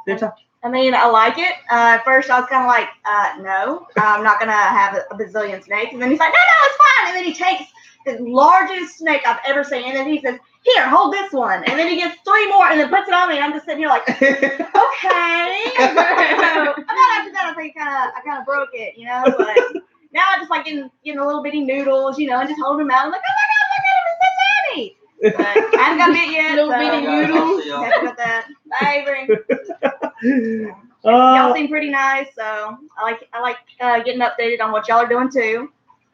[SPEAKER 5] I
[SPEAKER 4] I mean, I like it. At first, I was kind of like, no, I'm not going to have a bazillion snakes. And then he's like, no, it's fine. And then he takes the largest snake I've ever seen. And then he says, here, hold this one. And then he gets 3 more and then puts it on me. And I'm just sitting here like, okay. So, and then after that, I think I kind of broke it, you know. But now I just like getting a little bitty noodles, you know, and just holding them out. I'm like, oh my God, look at him. It's so tiny. But I haven't got bit yet.
[SPEAKER 5] Little
[SPEAKER 4] So
[SPEAKER 5] bitty noodles.
[SPEAKER 4] happy about that. Bye, Avery. Y'all seem pretty nice, so I like getting updated on what y'all are doing too.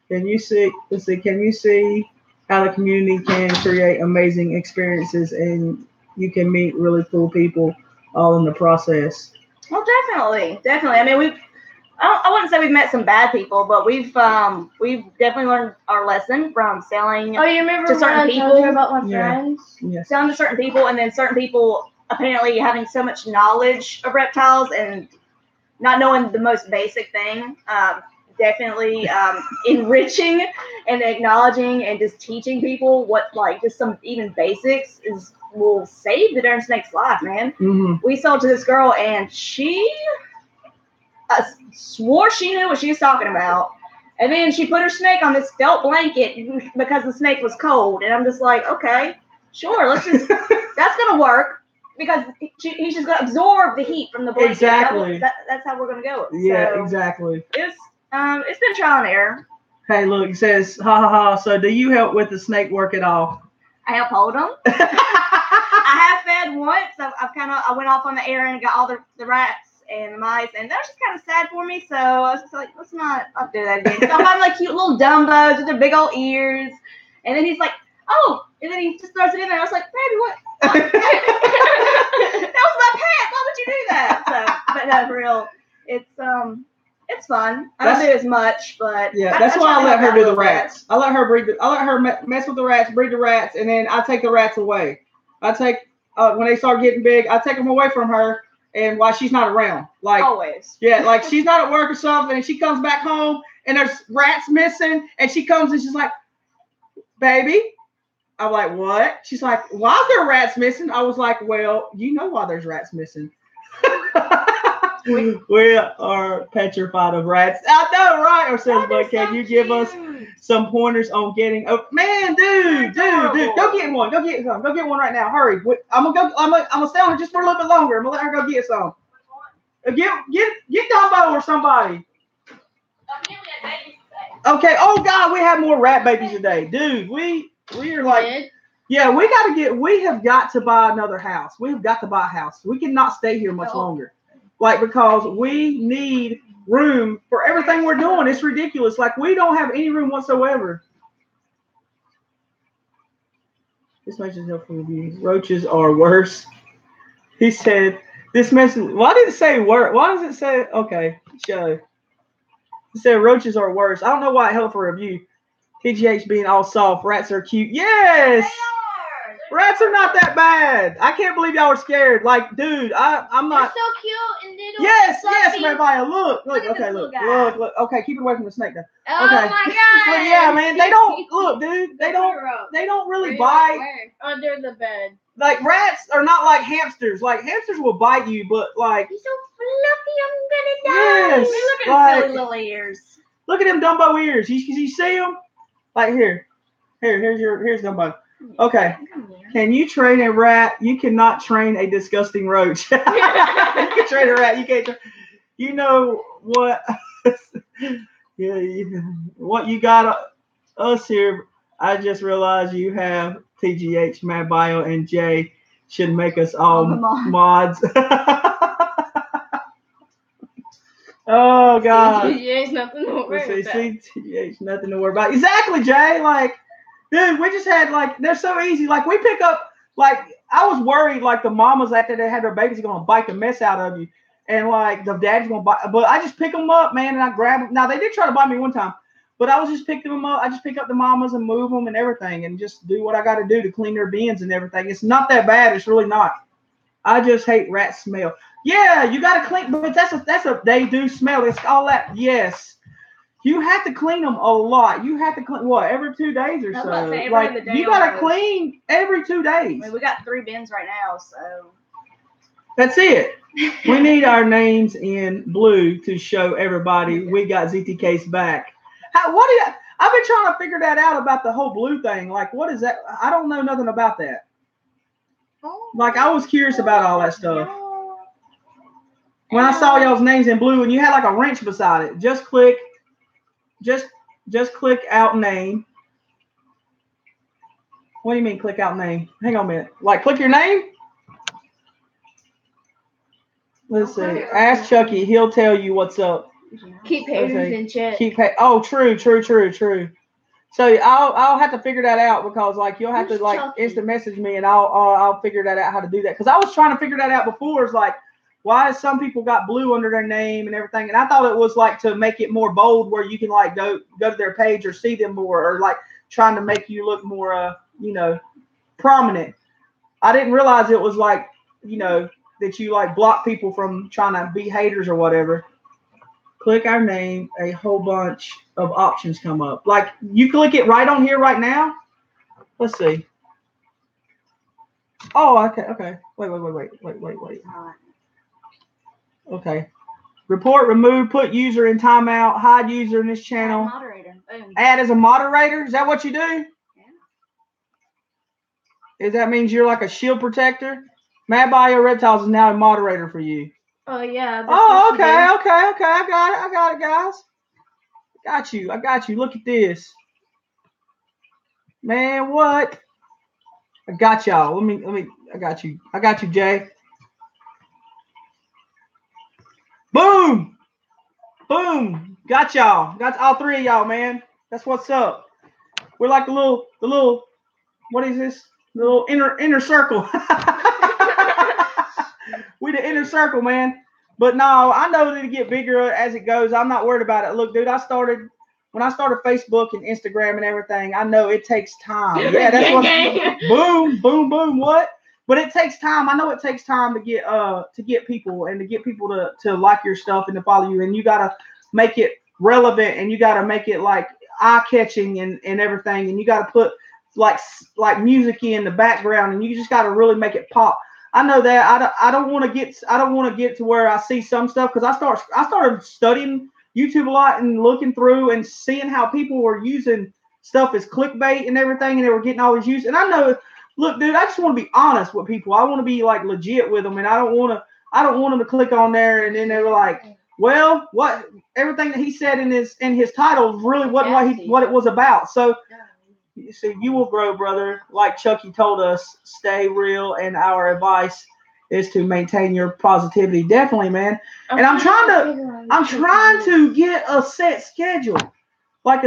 [SPEAKER 1] Can you see? Let's see. Can you see how the community can create amazing experiences and you can meet really cool people all in the process?
[SPEAKER 4] Well, definitely. I mean, I wouldn't say we've met some bad people, but we've definitely learned our lesson from selling.
[SPEAKER 2] Oh, you remember
[SPEAKER 4] to
[SPEAKER 2] when
[SPEAKER 4] certain
[SPEAKER 2] I
[SPEAKER 4] people?
[SPEAKER 2] told you about my
[SPEAKER 1] Yeah.
[SPEAKER 2] friends?
[SPEAKER 1] Yes.
[SPEAKER 4] Selling to certain people, and then certain people apparently having so much knowledge of reptiles and not knowing the most basic thing. Definitely enriching and acknowledging and just teaching people what, like, just some even basics will save the darn snake's life, man.
[SPEAKER 1] Mm-hmm.
[SPEAKER 4] We sold to this girl and she swore she knew what she was talking about. And then she put her snake on this felt blanket because the snake was cold. And I'm just like, okay, sure, that's going to work. Because he's just going to absorb the heat from the blanket.
[SPEAKER 1] Exactly.
[SPEAKER 4] That's how we're going to go.
[SPEAKER 1] Yeah,
[SPEAKER 4] So
[SPEAKER 1] exactly.
[SPEAKER 4] it's been trial and error.
[SPEAKER 1] Hey, look, it says, ha ha ha. So, do you help with the snake work at all?
[SPEAKER 4] I help hold them. I have fed once. I went off on the air and got all the rats and the mice, and that was just kind of sad for me. So I was just like, let's not do that again. So I'm having like cute little Dumbos with their big old ears, and then he's like, oh, and then he just throws it in there. I was like, baby, what? That was my pet. Why would you do that? So, but no, for real, it's fun. I don't do as much, but
[SPEAKER 1] yeah, that's why I let her do the rats. I let her mess with the rats, breed the rats, and then I take the rats away. I take when they start getting big, I take them away from her, and while she's not around, like
[SPEAKER 4] always.
[SPEAKER 1] Yeah, like she's not at work or something, and she comes back home and there's rats missing, and she comes and she's like, baby. I'm like, what? She's like, why is there rats missing? I was like, well, you know why there's rats missing. We are petrified of rats. I know, right? Or says, but can you give us some pointers on getting? Oh, man, dude, go get one. Go get some. Go get one right now. Hurry. I'm gonna stay on her just for a little bit longer. I'm gonna let her go get some. Get Dumbo or somebody. Okay. Oh God, we have more rat babies today, dude. We are like, yeah, we have got to buy another house. We've got to buy a house. We cannot stay here much longer. Like, because we need room for everything we're doing. It's ridiculous. Like, we don't have any room whatsoever. This message is helpful reviews. Roaches are worse. He said, this message, why did it say worse? Why does it say, okay, show. He said, roaches are worse. I don't know why it helped for review. TGH being all soft. Rats are cute. Yes! Rats are not that bad. I can't believe y'all are scared. Like, dude, I'm not.
[SPEAKER 5] They're so cute and little.
[SPEAKER 1] Yes, Mariah. Look.
[SPEAKER 4] Okay,
[SPEAKER 1] Look. Okay, keep it away from the snake now.
[SPEAKER 5] Oh
[SPEAKER 1] Okay.
[SPEAKER 5] my God.
[SPEAKER 1] But yeah, man, they don't look, dude. They don't really bite.
[SPEAKER 5] Under the bed.
[SPEAKER 1] Like, rats are not like hamsters. Like, hamsters will bite you, but like.
[SPEAKER 5] He's so fluffy. I'm gonna die.
[SPEAKER 1] Yes.
[SPEAKER 4] Look at
[SPEAKER 1] Like,
[SPEAKER 4] his silly little ears.
[SPEAKER 1] Look at them Dumbo ears. You see them? Like here's Dumbo. Okay. Can you train a rat? You cannot train a disgusting roach. You can train a rat. You can't. You know what? What you got us here. I just realized you have TGH, Matt Bio, and Jay should make us all mods. Oh God.
[SPEAKER 5] TGH, nothing to worry about.
[SPEAKER 1] TGH, nothing to worry about. Exactly, Jay. Like, dude, we just had they're so easy. Like, we pick up. Like, I was worried like the mamas after they had their babies are gonna bite the mess out of you, and like the dad's gonna bite. But I just pick them up, man, and I grab them. Now they did try to bite me one time, but I was just picking them up. I just pick up the mamas and move them and everything, and just do what I got to do to clean their bins and everything. It's not that bad. It's really not. I just hate rat smell. Yeah, you gotta clean, but they do smell. It's all that. Yes, you have to clean them a lot. You have to clean every 2 days or so. Like, you gotta clean every 2 days.
[SPEAKER 4] I mean, we got 3 bins right now, so
[SPEAKER 1] That's it. We need our names in blue to show everybody we got ZTK's back. What do you? I've been trying to figure that out about the whole blue thing. Like, what is that? I don't know nothing about that. Like, I was curious about all that stuff. When I saw y'all's names in blue and you had like a wrench beside it, just click out name. What do you mean click out name? Hang on a minute. Like, click your name? Let's see. Ask Chucky. He'll tell you what's up.
[SPEAKER 5] Keep haters in check.
[SPEAKER 1] True. So I'll have to figure that out because like you'll have to like instant message me and I'll figure that out how to do that because I was trying to figure that out before. It's like why some people got blue under their name and everything, and I thought it was like to make it more bold where you can like go to their page or see them more or like trying to make you look more prominent. I didn't realize it was like that you like block people from trying to be haters or whatever. Click our name, a whole bunch of options come up. Like you click it right on here right now. Let's see. Oh, okay. Wait. Okay. Report, remove, put user in timeout, hide user in this channel.
[SPEAKER 4] Moderator. Boom.
[SPEAKER 1] Add as a moderator. Is that what you do?
[SPEAKER 4] Yeah.
[SPEAKER 1] Is that means you're like a shield protector? Mad Bio Reptiles is now a moderator for you.
[SPEAKER 5] Oh yeah.
[SPEAKER 1] Oh, okay. I got it, guys. I got you. Look at this. Man, what? I got y'all. Let me. I got you, Jay. Boom. Got y'all. Got all three of y'all, man. That's what's up. We're like the little. What is this? The little inner circle. We the inner circle, man. But no, I know that it get bigger as it goes. I'm not worried about it. Look, dude, when I started Facebook and Instagram and everything, I know it takes time. Yeah, that's what boom, what? But it takes time. I know it takes time to get people and to get people to like your stuff and to follow you. And you gotta make it relevant and you gotta make it like eye catching and everything. And you gotta put like music in the background and you just gotta really make it pop. I know that I don't want to get to where I see some stuff because I started studying YouTube a lot and looking through and seeing how people were using stuff as clickbait and everything, and they were getting all these views. And I know, look, dude, I just want to be honest with people. I want to be like legit with them, and I don't want them to click on there and then they were like, well, what everything that he said in his title really wasn't what it was about. So. You see, you will grow, brother. Like Chucky told us, stay real, and our advice is to maintain your positivity. Definitely, man. And I'm trying to get a set schedule, but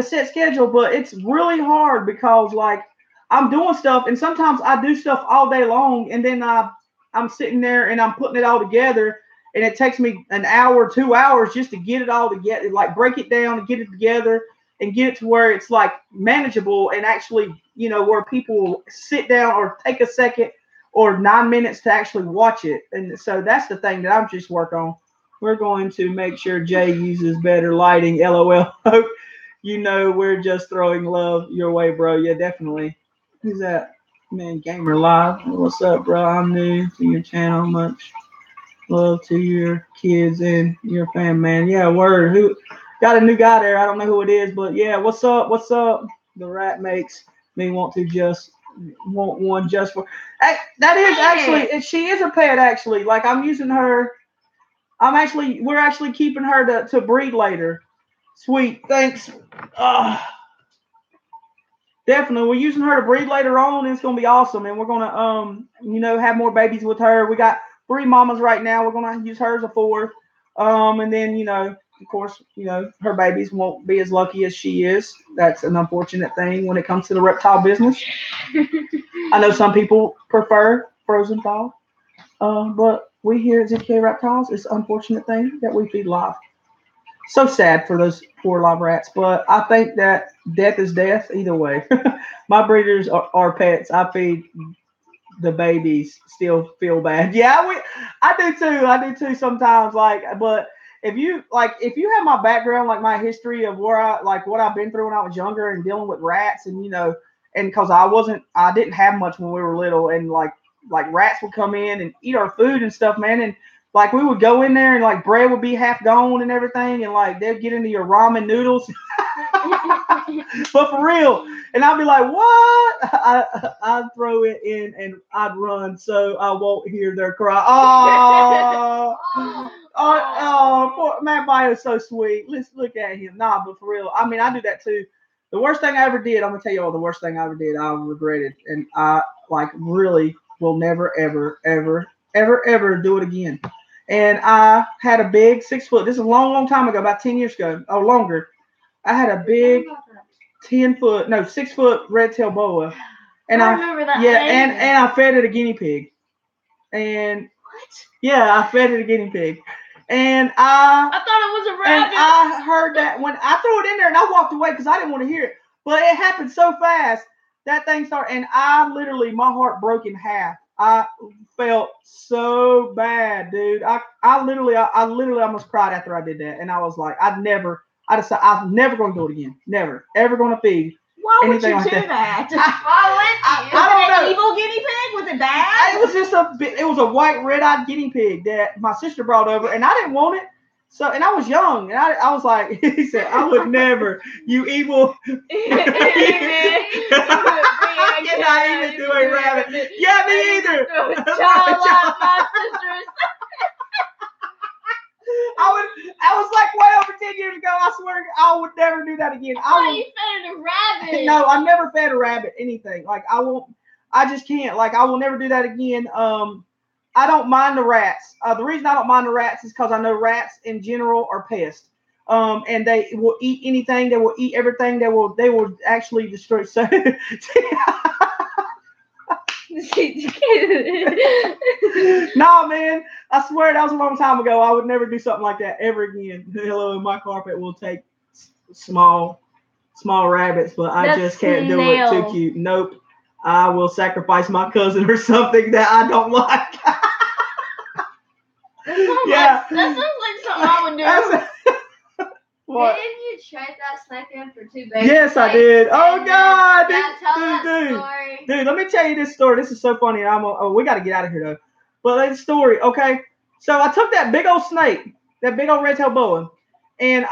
[SPEAKER 1] it's really hard because like I'm doing stuff, and sometimes I do stuff all day long, and then I'm sitting there and I'm putting it all together, and it takes me an hour, 2 hours just to get it all together, like break it down and get it together. And get it to where it's like manageable and actually, where people will sit down or take a second or 9 minutes to actually watch it. And so that's the thing that I'm just working on. We're going to make sure Jay uses better lighting. LOL. We're just throwing love your way, bro. Yeah, definitely. Who's that? Man, Gamer Live. What's up, bro? I'm new to your channel. Much love to your kids and your fam, man. Yeah, word. Who? Got a new guy there. I don't know who it is, but yeah, what's up? The rat makes me want one just for. Hey, that is actually, she is a pet actually. Like I'm using her. We're actually keeping her to breed later. Sweet, thanks. Definitely, we're using her to breed later on, and it's gonna be awesome. And we're gonna have more babies with her. We got 3 mamas right now. We're gonna use her as a 4th. And then of course, her babies won't be as lucky as she is. That's an unfortunate thing when it comes to the reptile business. I know some people prefer frozen thaw, but we here at ZK Reptiles, it's an unfortunate thing that we feed live. So sad for those poor live rats, but I think that death is death either way. My breeders are pets. I feed the babies, still feel bad. Yeah, I do too sometimes. But if you have my background, like my history of what I've been through when I was younger and dealing with rats and and because I didn't have much when we were little and like like rats would come in and eat our food and stuff, man. And like we would go in there and like bread would be half gone and everything, and like they'd get into your ramen noodles. But for real, and I'd be like, what? I'd throw it in and I'd run so I won't hear their cry. Poor Matt Bio is so sweet. Let's look at him. Nah, but for real, I mean, I do that too. The worst thing I ever did, I'm gonna tell you all the worst thing I ever did. I regretted, and I like really will never, ever, ever, ever, ever do it again. And I had a big 6 foot. This is a long, long time ago, about 10 years ago, or longer. I had a big 6 foot red-tailed boa, and
[SPEAKER 4] I remember that.
[SPEAKER 1] yeah, and I fed it a guinea pig, and
[SPEAKER 4] What?
[SPEAKER 1] yeah, I fed it a guinea pig, and
[SPEAKER 4] I thought it was a
[SPEAKER 1] and
[SPEAKER 4] rabbit.
[SPEAKER 1] I heard that when I threw it in there, and I walked away because I didn't want to hear it, but it happened so fast that thing started, and I literally my heart broke in half. I felt so bad, dude. I literally almost cried after I did that, and I was like, I decided I'm never going to do it again. Never, ever going to feed.
[SPEAKER 4] Why would
[SPEAKER 1] anything
[SPEAKER 4] you
[SPEAKER 1] like
[SPEAKER 4] do
[SPEAKER 1] that.
[SPEAKER 4] that?
[SPEAKER 1] I
[SPEAKER 4] Was
[SPEAKER 1] don't
[SPEAKER 4] it
[SPEAKER 1] know.
[SPEAKER 4] an evil guinea pig? Was it bad?
[SPEAKER 1] It was a white red-eyed guinea pig that my sister brought over, and I didn't want it. So, and I was young, and I was like, he said, I would never, you evil. I cannot even do a rabbit. Yeah, me either. I was like way over 10 years ago. I swear I would never do that again.
[SPEAKER 5] You fed a rabbit.
[SPEAKER 1] No, I've never fed a rabbit anything. Like I won't. I just can't. Like I will never do that again. I don't mind the rats. The reason I don't mind the rats is because I know rats in general are pests. And they will eat anything. They will eat everything. They will actually destroy. So. Nah, man. I swear that was a long time ago. I would never do something like that ever again. Hello, my carpet will take small rabbits, but I just can't do it. Too cute. Nope. I will sacrifice my cousin or something that I don't like.
[SPEAKER 5] That sounds like something I would do.
[SPEAKER 1] What?
[SPEAKER 2] Didn't you trade that snake in for 2 babies?
[SPEAKER 1] Yes, I did. Oh God,
[SPEAKER 2] Yeah, tell that
[SPEAKER 1] dude.
[SPEAKER 2] story.
[SPEAKER 1] Dude, let me tell you this story. This is so funny. We got to get out of here though. But this story, okay? So I took that big old snake, that big old red-tailed boa, and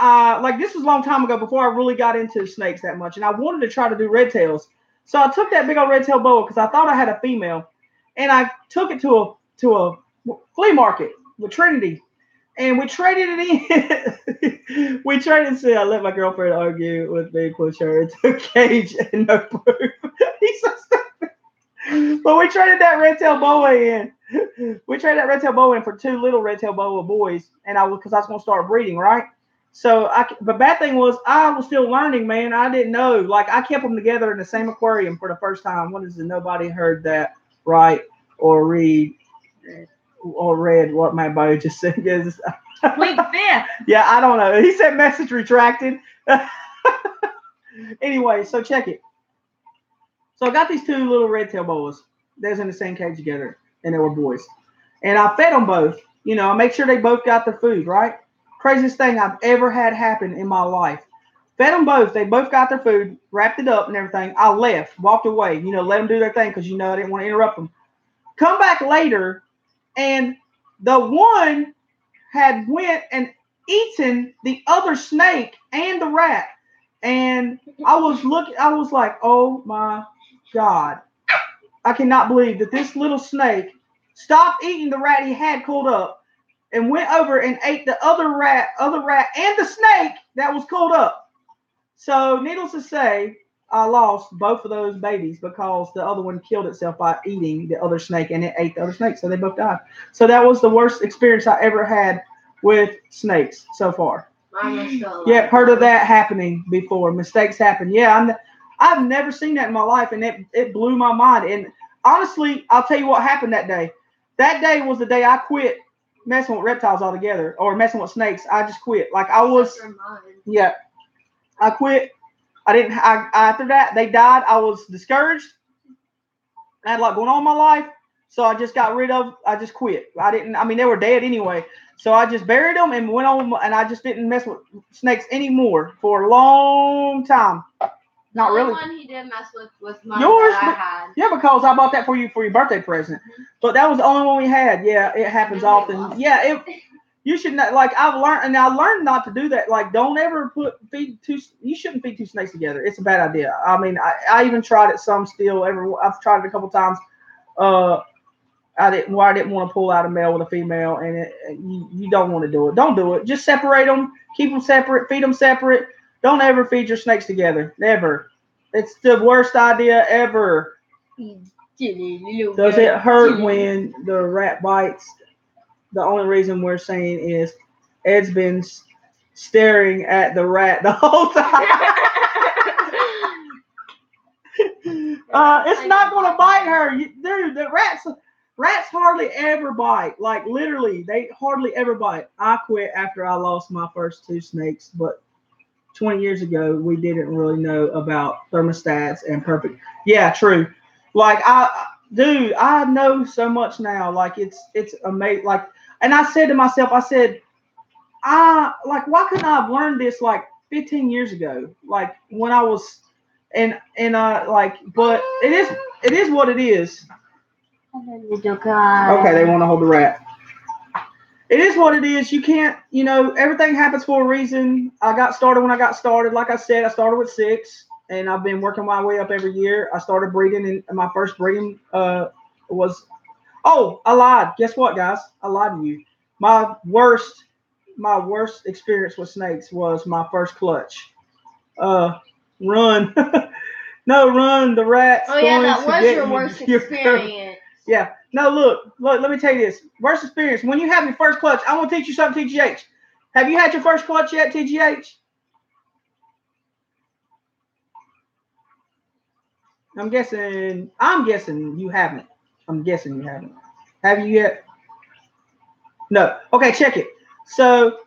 [SPEAKER 1] like this was a long time ago before I really got into snakes that much, and I wanted to try to do red tails. So I took that big old red-tailed boa because I thought I had a female, and I took it to a flea market with Trinity. And we traded it in. We traded. See, I let my girlfriend argue with me, push her into a cage and no proof. He's so stupid. But we traded that red-tailed boa in. We traded that red-tailed boa in for 2 little red-tailed boa boys, and because I was going to start breeding, right? So the bad thing was I was still learning, man. I didn't know. Like I kept them together in the same aquarium for the first time. What is it? Nobody heard that right or read. Or read what my bio just said. Yes.
[SPEAKER 4] Plead the fifth.
[SPEAKER 1] Yeah, I don't know. He said message retracted. Anyway, so check it. So I got these 2 little red-tailed boas. They was in the same cage together, and they were boys. And I fed them both. You know, I make sure they both got their food, right? Craziest thing I've ever had happen in my life. Fed them both. They both got their food, wrapped it up and everything. I left, walked away. You know, let them do their thing because, you know, I didn't want to interrupt them. Come back later. And the one had went and eaten the other snake and the rat. And I was like, oh my God. I cannot believe that this little snake stopped eating the rat he had cooled up and went over and ate the other rat and the snake that was cooled up. So needless to say, I lost both of those babies because the other one killed itself by eating the other snake, and it ate the other snake, so they both died. So that was the worst experience I ever had with snakes so far. Yeah, heard of that happening before. Mistakes happen. Yeah, I've never seen that in my life, and it blew my mind. And honestly, I'll tell you what happened that day. That day was the day I quit messing with reptiles altogether, or messing with snakes. I just quit. Like I was, yeah, I quit. After that, they died. I was discouraged. I had a lot going on in my life. So I just quit. They were dead anyway. So I just buried them and went on, and I just didn't mess with snakes anymore for a long time. Not
[SPEAKER 2] The only
[SPEAKER 1] really.
[SPEAKER 2] one he did mess with was mine
[SPEAKER 1] Yours,
[SPEAKER 2] that I
[SPEAKER 1] but
[SPEAKER 2] had.
[SPEAKER 1] yeah, because I bought that for you for your birthday present. But that was the only one we had. Yeah, it happens
[SPEAKER 2] And then we
[SPEAKER 1] often.
[SPEAKER 2] lost
[SPEAKER 1] Yeah, you should not like. I've learned, and I learned not to do that. Like, don't ever feed two. You shouldn't feed two snakes together. It's a bad idea. I mean, I even tried it some still. I've tried it a couple times. Uh, I didn't want to pull out a male with a female, and you don't want to do it. Don't do it. Just separate them. Keep them separate. Feed them separate. Don't ever feed your snakes together. Never. It's the worst idea ever. Does it hurt when the rat bites? The only reason we're saying is Ed's been staring at the rat the whole time. It's not going to bite her. Dude, the rats hardly ever bite. Like, literally, they hardly ever bite. I quit after I lost my first two snakes, but 20 years ago, we didn't really know about thermostats and perfect. Yeah, true. Like, dude, I know so much now. Like, it's amazing. Like, and I said to myself, why couldn't I have learned this like 15 years ago? Like, when I was, but it is what it is.
[SPEAKER 5] Little guy.
[SPEAKER 1] Okay, they want to hold the rat. It is what it is. You can't, everything happens for a reason. I got started when I got started. Like I said, I started with 6, and I've been working my way up every year. I started breeding, and my first breeding was, oh, I lied. Guess what, guys? I lied to you. My worst experience with snakes was my first clutch. Run. No, run. The rat's
[SPEAKER 5] Oh yeah,
[SPEAKER 1] going
[SPEAKER 5] that
[SPEAKER 1] to
[SPEAKER 5] was
[SPEAKER 1] get
[SPEAKER 5] your
[SPEAKER 1] you.
[SPEAKER 5] worst
[SPEAKER 1] You're-
[SPEAKER 5] experience.
[SPEAKER 1] Yeah. No, look. Let me tell you this. Worst experience. When you have your first clutch, I want to teach you something, TGH. Have you had your first clutch yet, TGH? I'm guessing you haven't. I'm guessing you haven't. Have you yet? No. Okay, check it. So,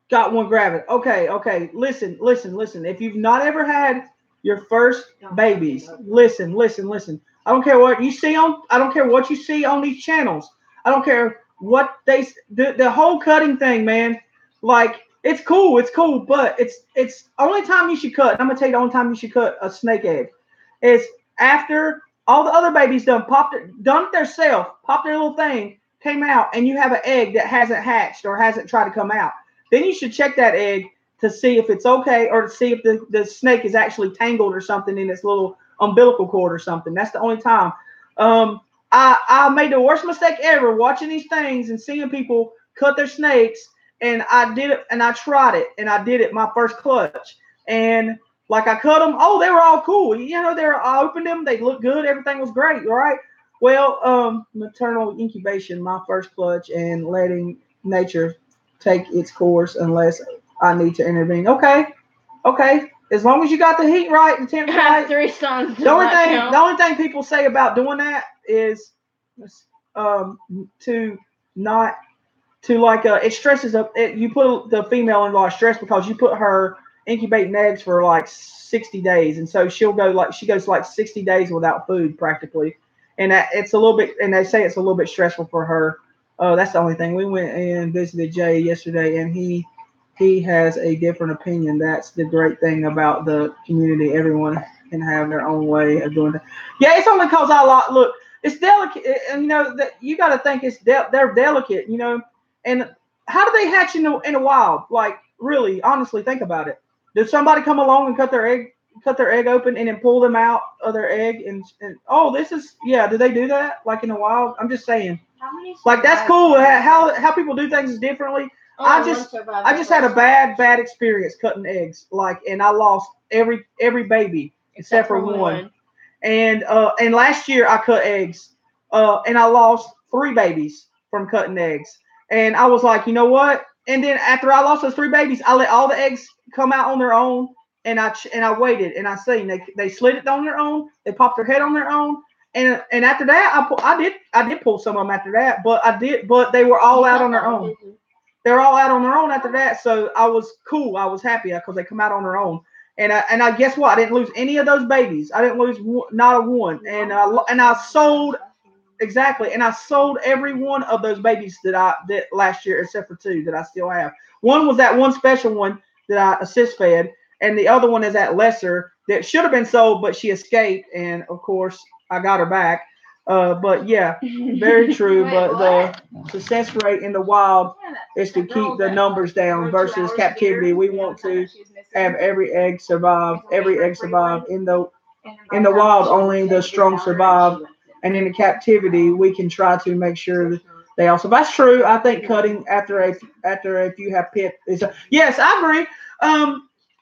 [SPEAKER 1] got one, grab it. Okay. Listen. If you've not ever had your first babies, listen. I don't care what you see on. I don't care what you see on these channels. I don't care what the whole cutting thing, man. Like, it's cool, but it's only time you should cut. And I'm gonna tell you the only time you should cut a snake egg is after all the other babies done it themselves, popped their little thing, came out, and you have an egg that hasn't hatched or hasn't tried to come out. Then you should check that egg to see if it's okay, or to see if the snake is actually tangled or something in its little umbilical cord or something. That's the only time. I made the worst mistake ever watching these things and seeing people cut their snakes, and I did it, and I tried it, and I did it my first clutch. And like, I cut them. Oh, they were all cool. I opened them. They looked good. Everything was great. Right. Well, maternal incubation, my first clutch, and letting nature take its course unless I need to intervene. Okay. As long as you got the heat right, the temperature right.
[SPEAKER 5] 3 sons.
[SPEAKER 1] The only thing people say about doing that is to not to like it stresses up. You put the female in a lot of stress because you put her incubating eggs for like 60 days, and so she goes like 60 days without food practically, and it's a little bit. And they say it's a little bit stressful for her. That's the only thing. We went and visited Jay yesterday, and he has a different opinion. That's the great thing about the community. Everyone can have their own way of doing it. Yeah, it's only because look. It's delicate, and that you got to think they're delicate, And how do they hatch in the wild? Like, really, honestly, think about it. Did somebody come along and cut their egg open and then pull them out of their egg and oh, this is do they do that like in the wild? I'm just saying. Like, that's cool. How people do things differently. I just had a bad experience cutting eggs. Like, and I lost every baby except for one. And last year I cut eggs. And I lost 3 babies from cutting eggs. And I was like, you know what? And then after I lost those 3 babies, I let all the eggs come out on their own. And I waited, and I seen they slid it on their own. They popped their head on their own. And after that, I did pull some of them after that, but they were all out on their own. They were all out on their own after that, so I was cool. I was happy because they come out on their own. And I guess what? I didn't lose any of those babies. I didn't lose not a one. And I sold exactly, and I sold every one of those babies that last year, except for 2 that I still have. One was that one special one that I assist fed. and the other one is at lesser that should have been sold, but she escaped, and of course I got her back. But yeah, very true.
[SPEAKER 2] Wait,
[SPEAKER 1] But
[SPEAKER 2] what?
[SPEAKER 1] the success rate in the wild is to keep the numbers down versus captivity. We want to have every egg survive. Every egg survive in the wild. Only the strong survive, and in the captivity, we can try to make sure that they also. That's true. I think cutting after if you have pip is yes. I agree.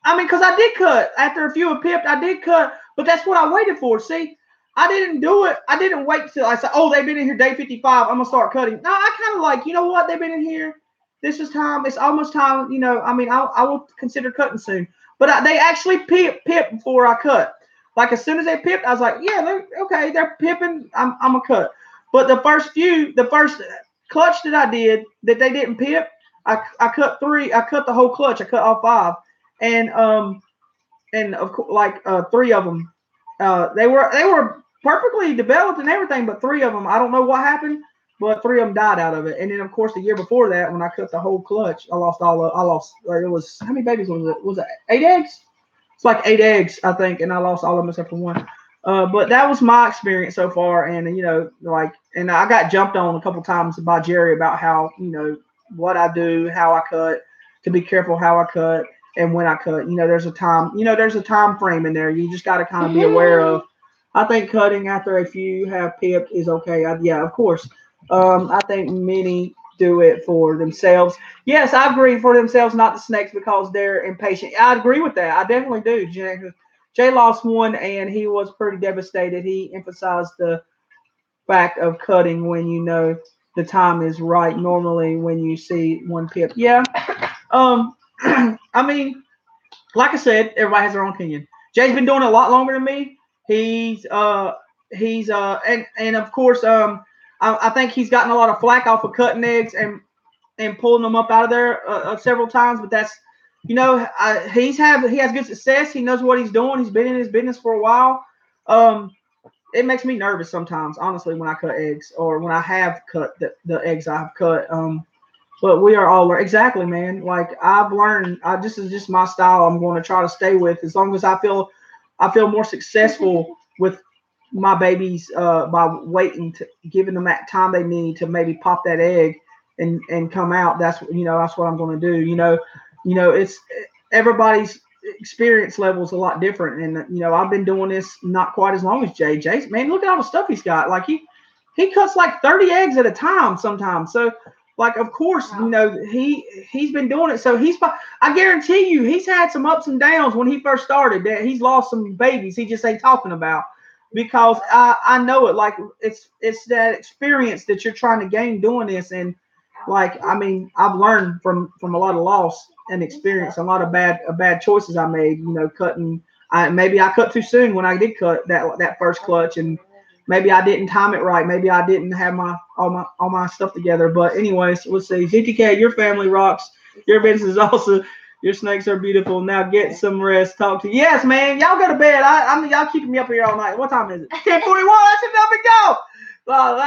[SPEAKER 1] I mean, because I did cut after a few have pipped. I did cut, but that's what I waited for. See, I didn't do it. I didn't wait till I said, "Oh, they've been in here day 55. I'm gonna start cutting." No, I kind of like, you know what? They've been in here. This is time. It's almost time. You know, I mean, I will consider cutting soon. But they actually pipped before I cut. Like as soon as they pipped, I was like, "Yeah, they're okay. They're pipping. I'm gonna cut." But the first clutch that I did that they didn't pip, I cut three. I cut the whole clutch. I cut all five, and of course, like three of them, they were perfectly developed and everything, but three of them, I don't know what happened, but three of them died out of it. And then of course the year before that, when I cut the whole clutch, I lost. Like, it was how many babies was it? Was it 8 eggs? It's like 8 eggs, I think, and I lost all of them except for one. But that was my experience so far, and like, and I got jumped on a couple times by Jerry about how what I do, how I cut, to be careful how I cut and when I cut. There's a time frame in there. You just got to kind of be aware of. I think cutting after a few have pipped is okay. Yeah, of course. I think many do it for themselves. Yes, I agree for themselves, not the snakes because they're impatient. I agree with that. I definitely do. Jay lost one and he was pretty devastated. He emphasized the fact of cutting when the time is right. Normally, when you see one pip, yeah. I mean, like I said, everybody has their own opinion. Jay's been doing it a lot longer than me. And of course, I think he's gotten a lot of flack off of cutting eggs and pulling them up out of there several times. But that's, he has good success. He knows what he's doing. He's been in his business for a while. It makes me nervous sometimes, honestly, when I cut eggs or when I have cut the eggs I've cut. But we are all exactly, man. Like I've learned, this is just my style. I'm going to try to stay with as long as I feel more successful with my babies by waiting to giving them that time they need to maybe pop that egg and come out. That's what I'm going to do. It's everybody's experience level is a lot different, and I've been doing this not quite as long as Jay. Jay's, man, look at all the stuff he's got. Like he cuts like 30 eggs at a time sometimes. So like, of course, he's been doing it. So I guarantee you, he's had some ups and downs when he first started. That he's lost some babies. He just ain't talking about because I know it. Like it's that experience that you're trying to gain doing this, and like I mean, I've learned from a lot of loss and experience, a lot of bad choices I made. Cutting. Maybe I cut too soon when I did cut that first clutch, and maybe I didn't time it right. Maybe I didn't have all my stuff together. But anyways, let's see. ZTK, your family rocks. Your business is also. Your snakes are beautiful. Now get some rest. Talk to you. Yes, man. Y'all go to bed. I mean, y'all keeping me up here all night. What time is it? 10:41. That's enough to go.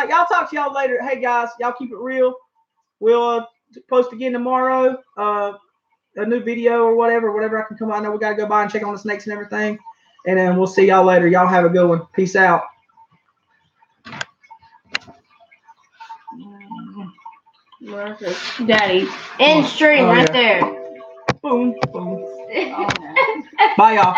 [SPEAKER 1] Y'all talk to y'all later. Hey guys, y'all keep it real. We'll post again tomorrow. A new video or whatever I can come out. I know we gotta go by and check on the snakes and everything. And then we'll see y'all later. Y'all have a good one. Peace out.
[SPEAKER 2] Daddy. End stream right there.
[SPEAKER 1] Boom, boom. Bye, y'all.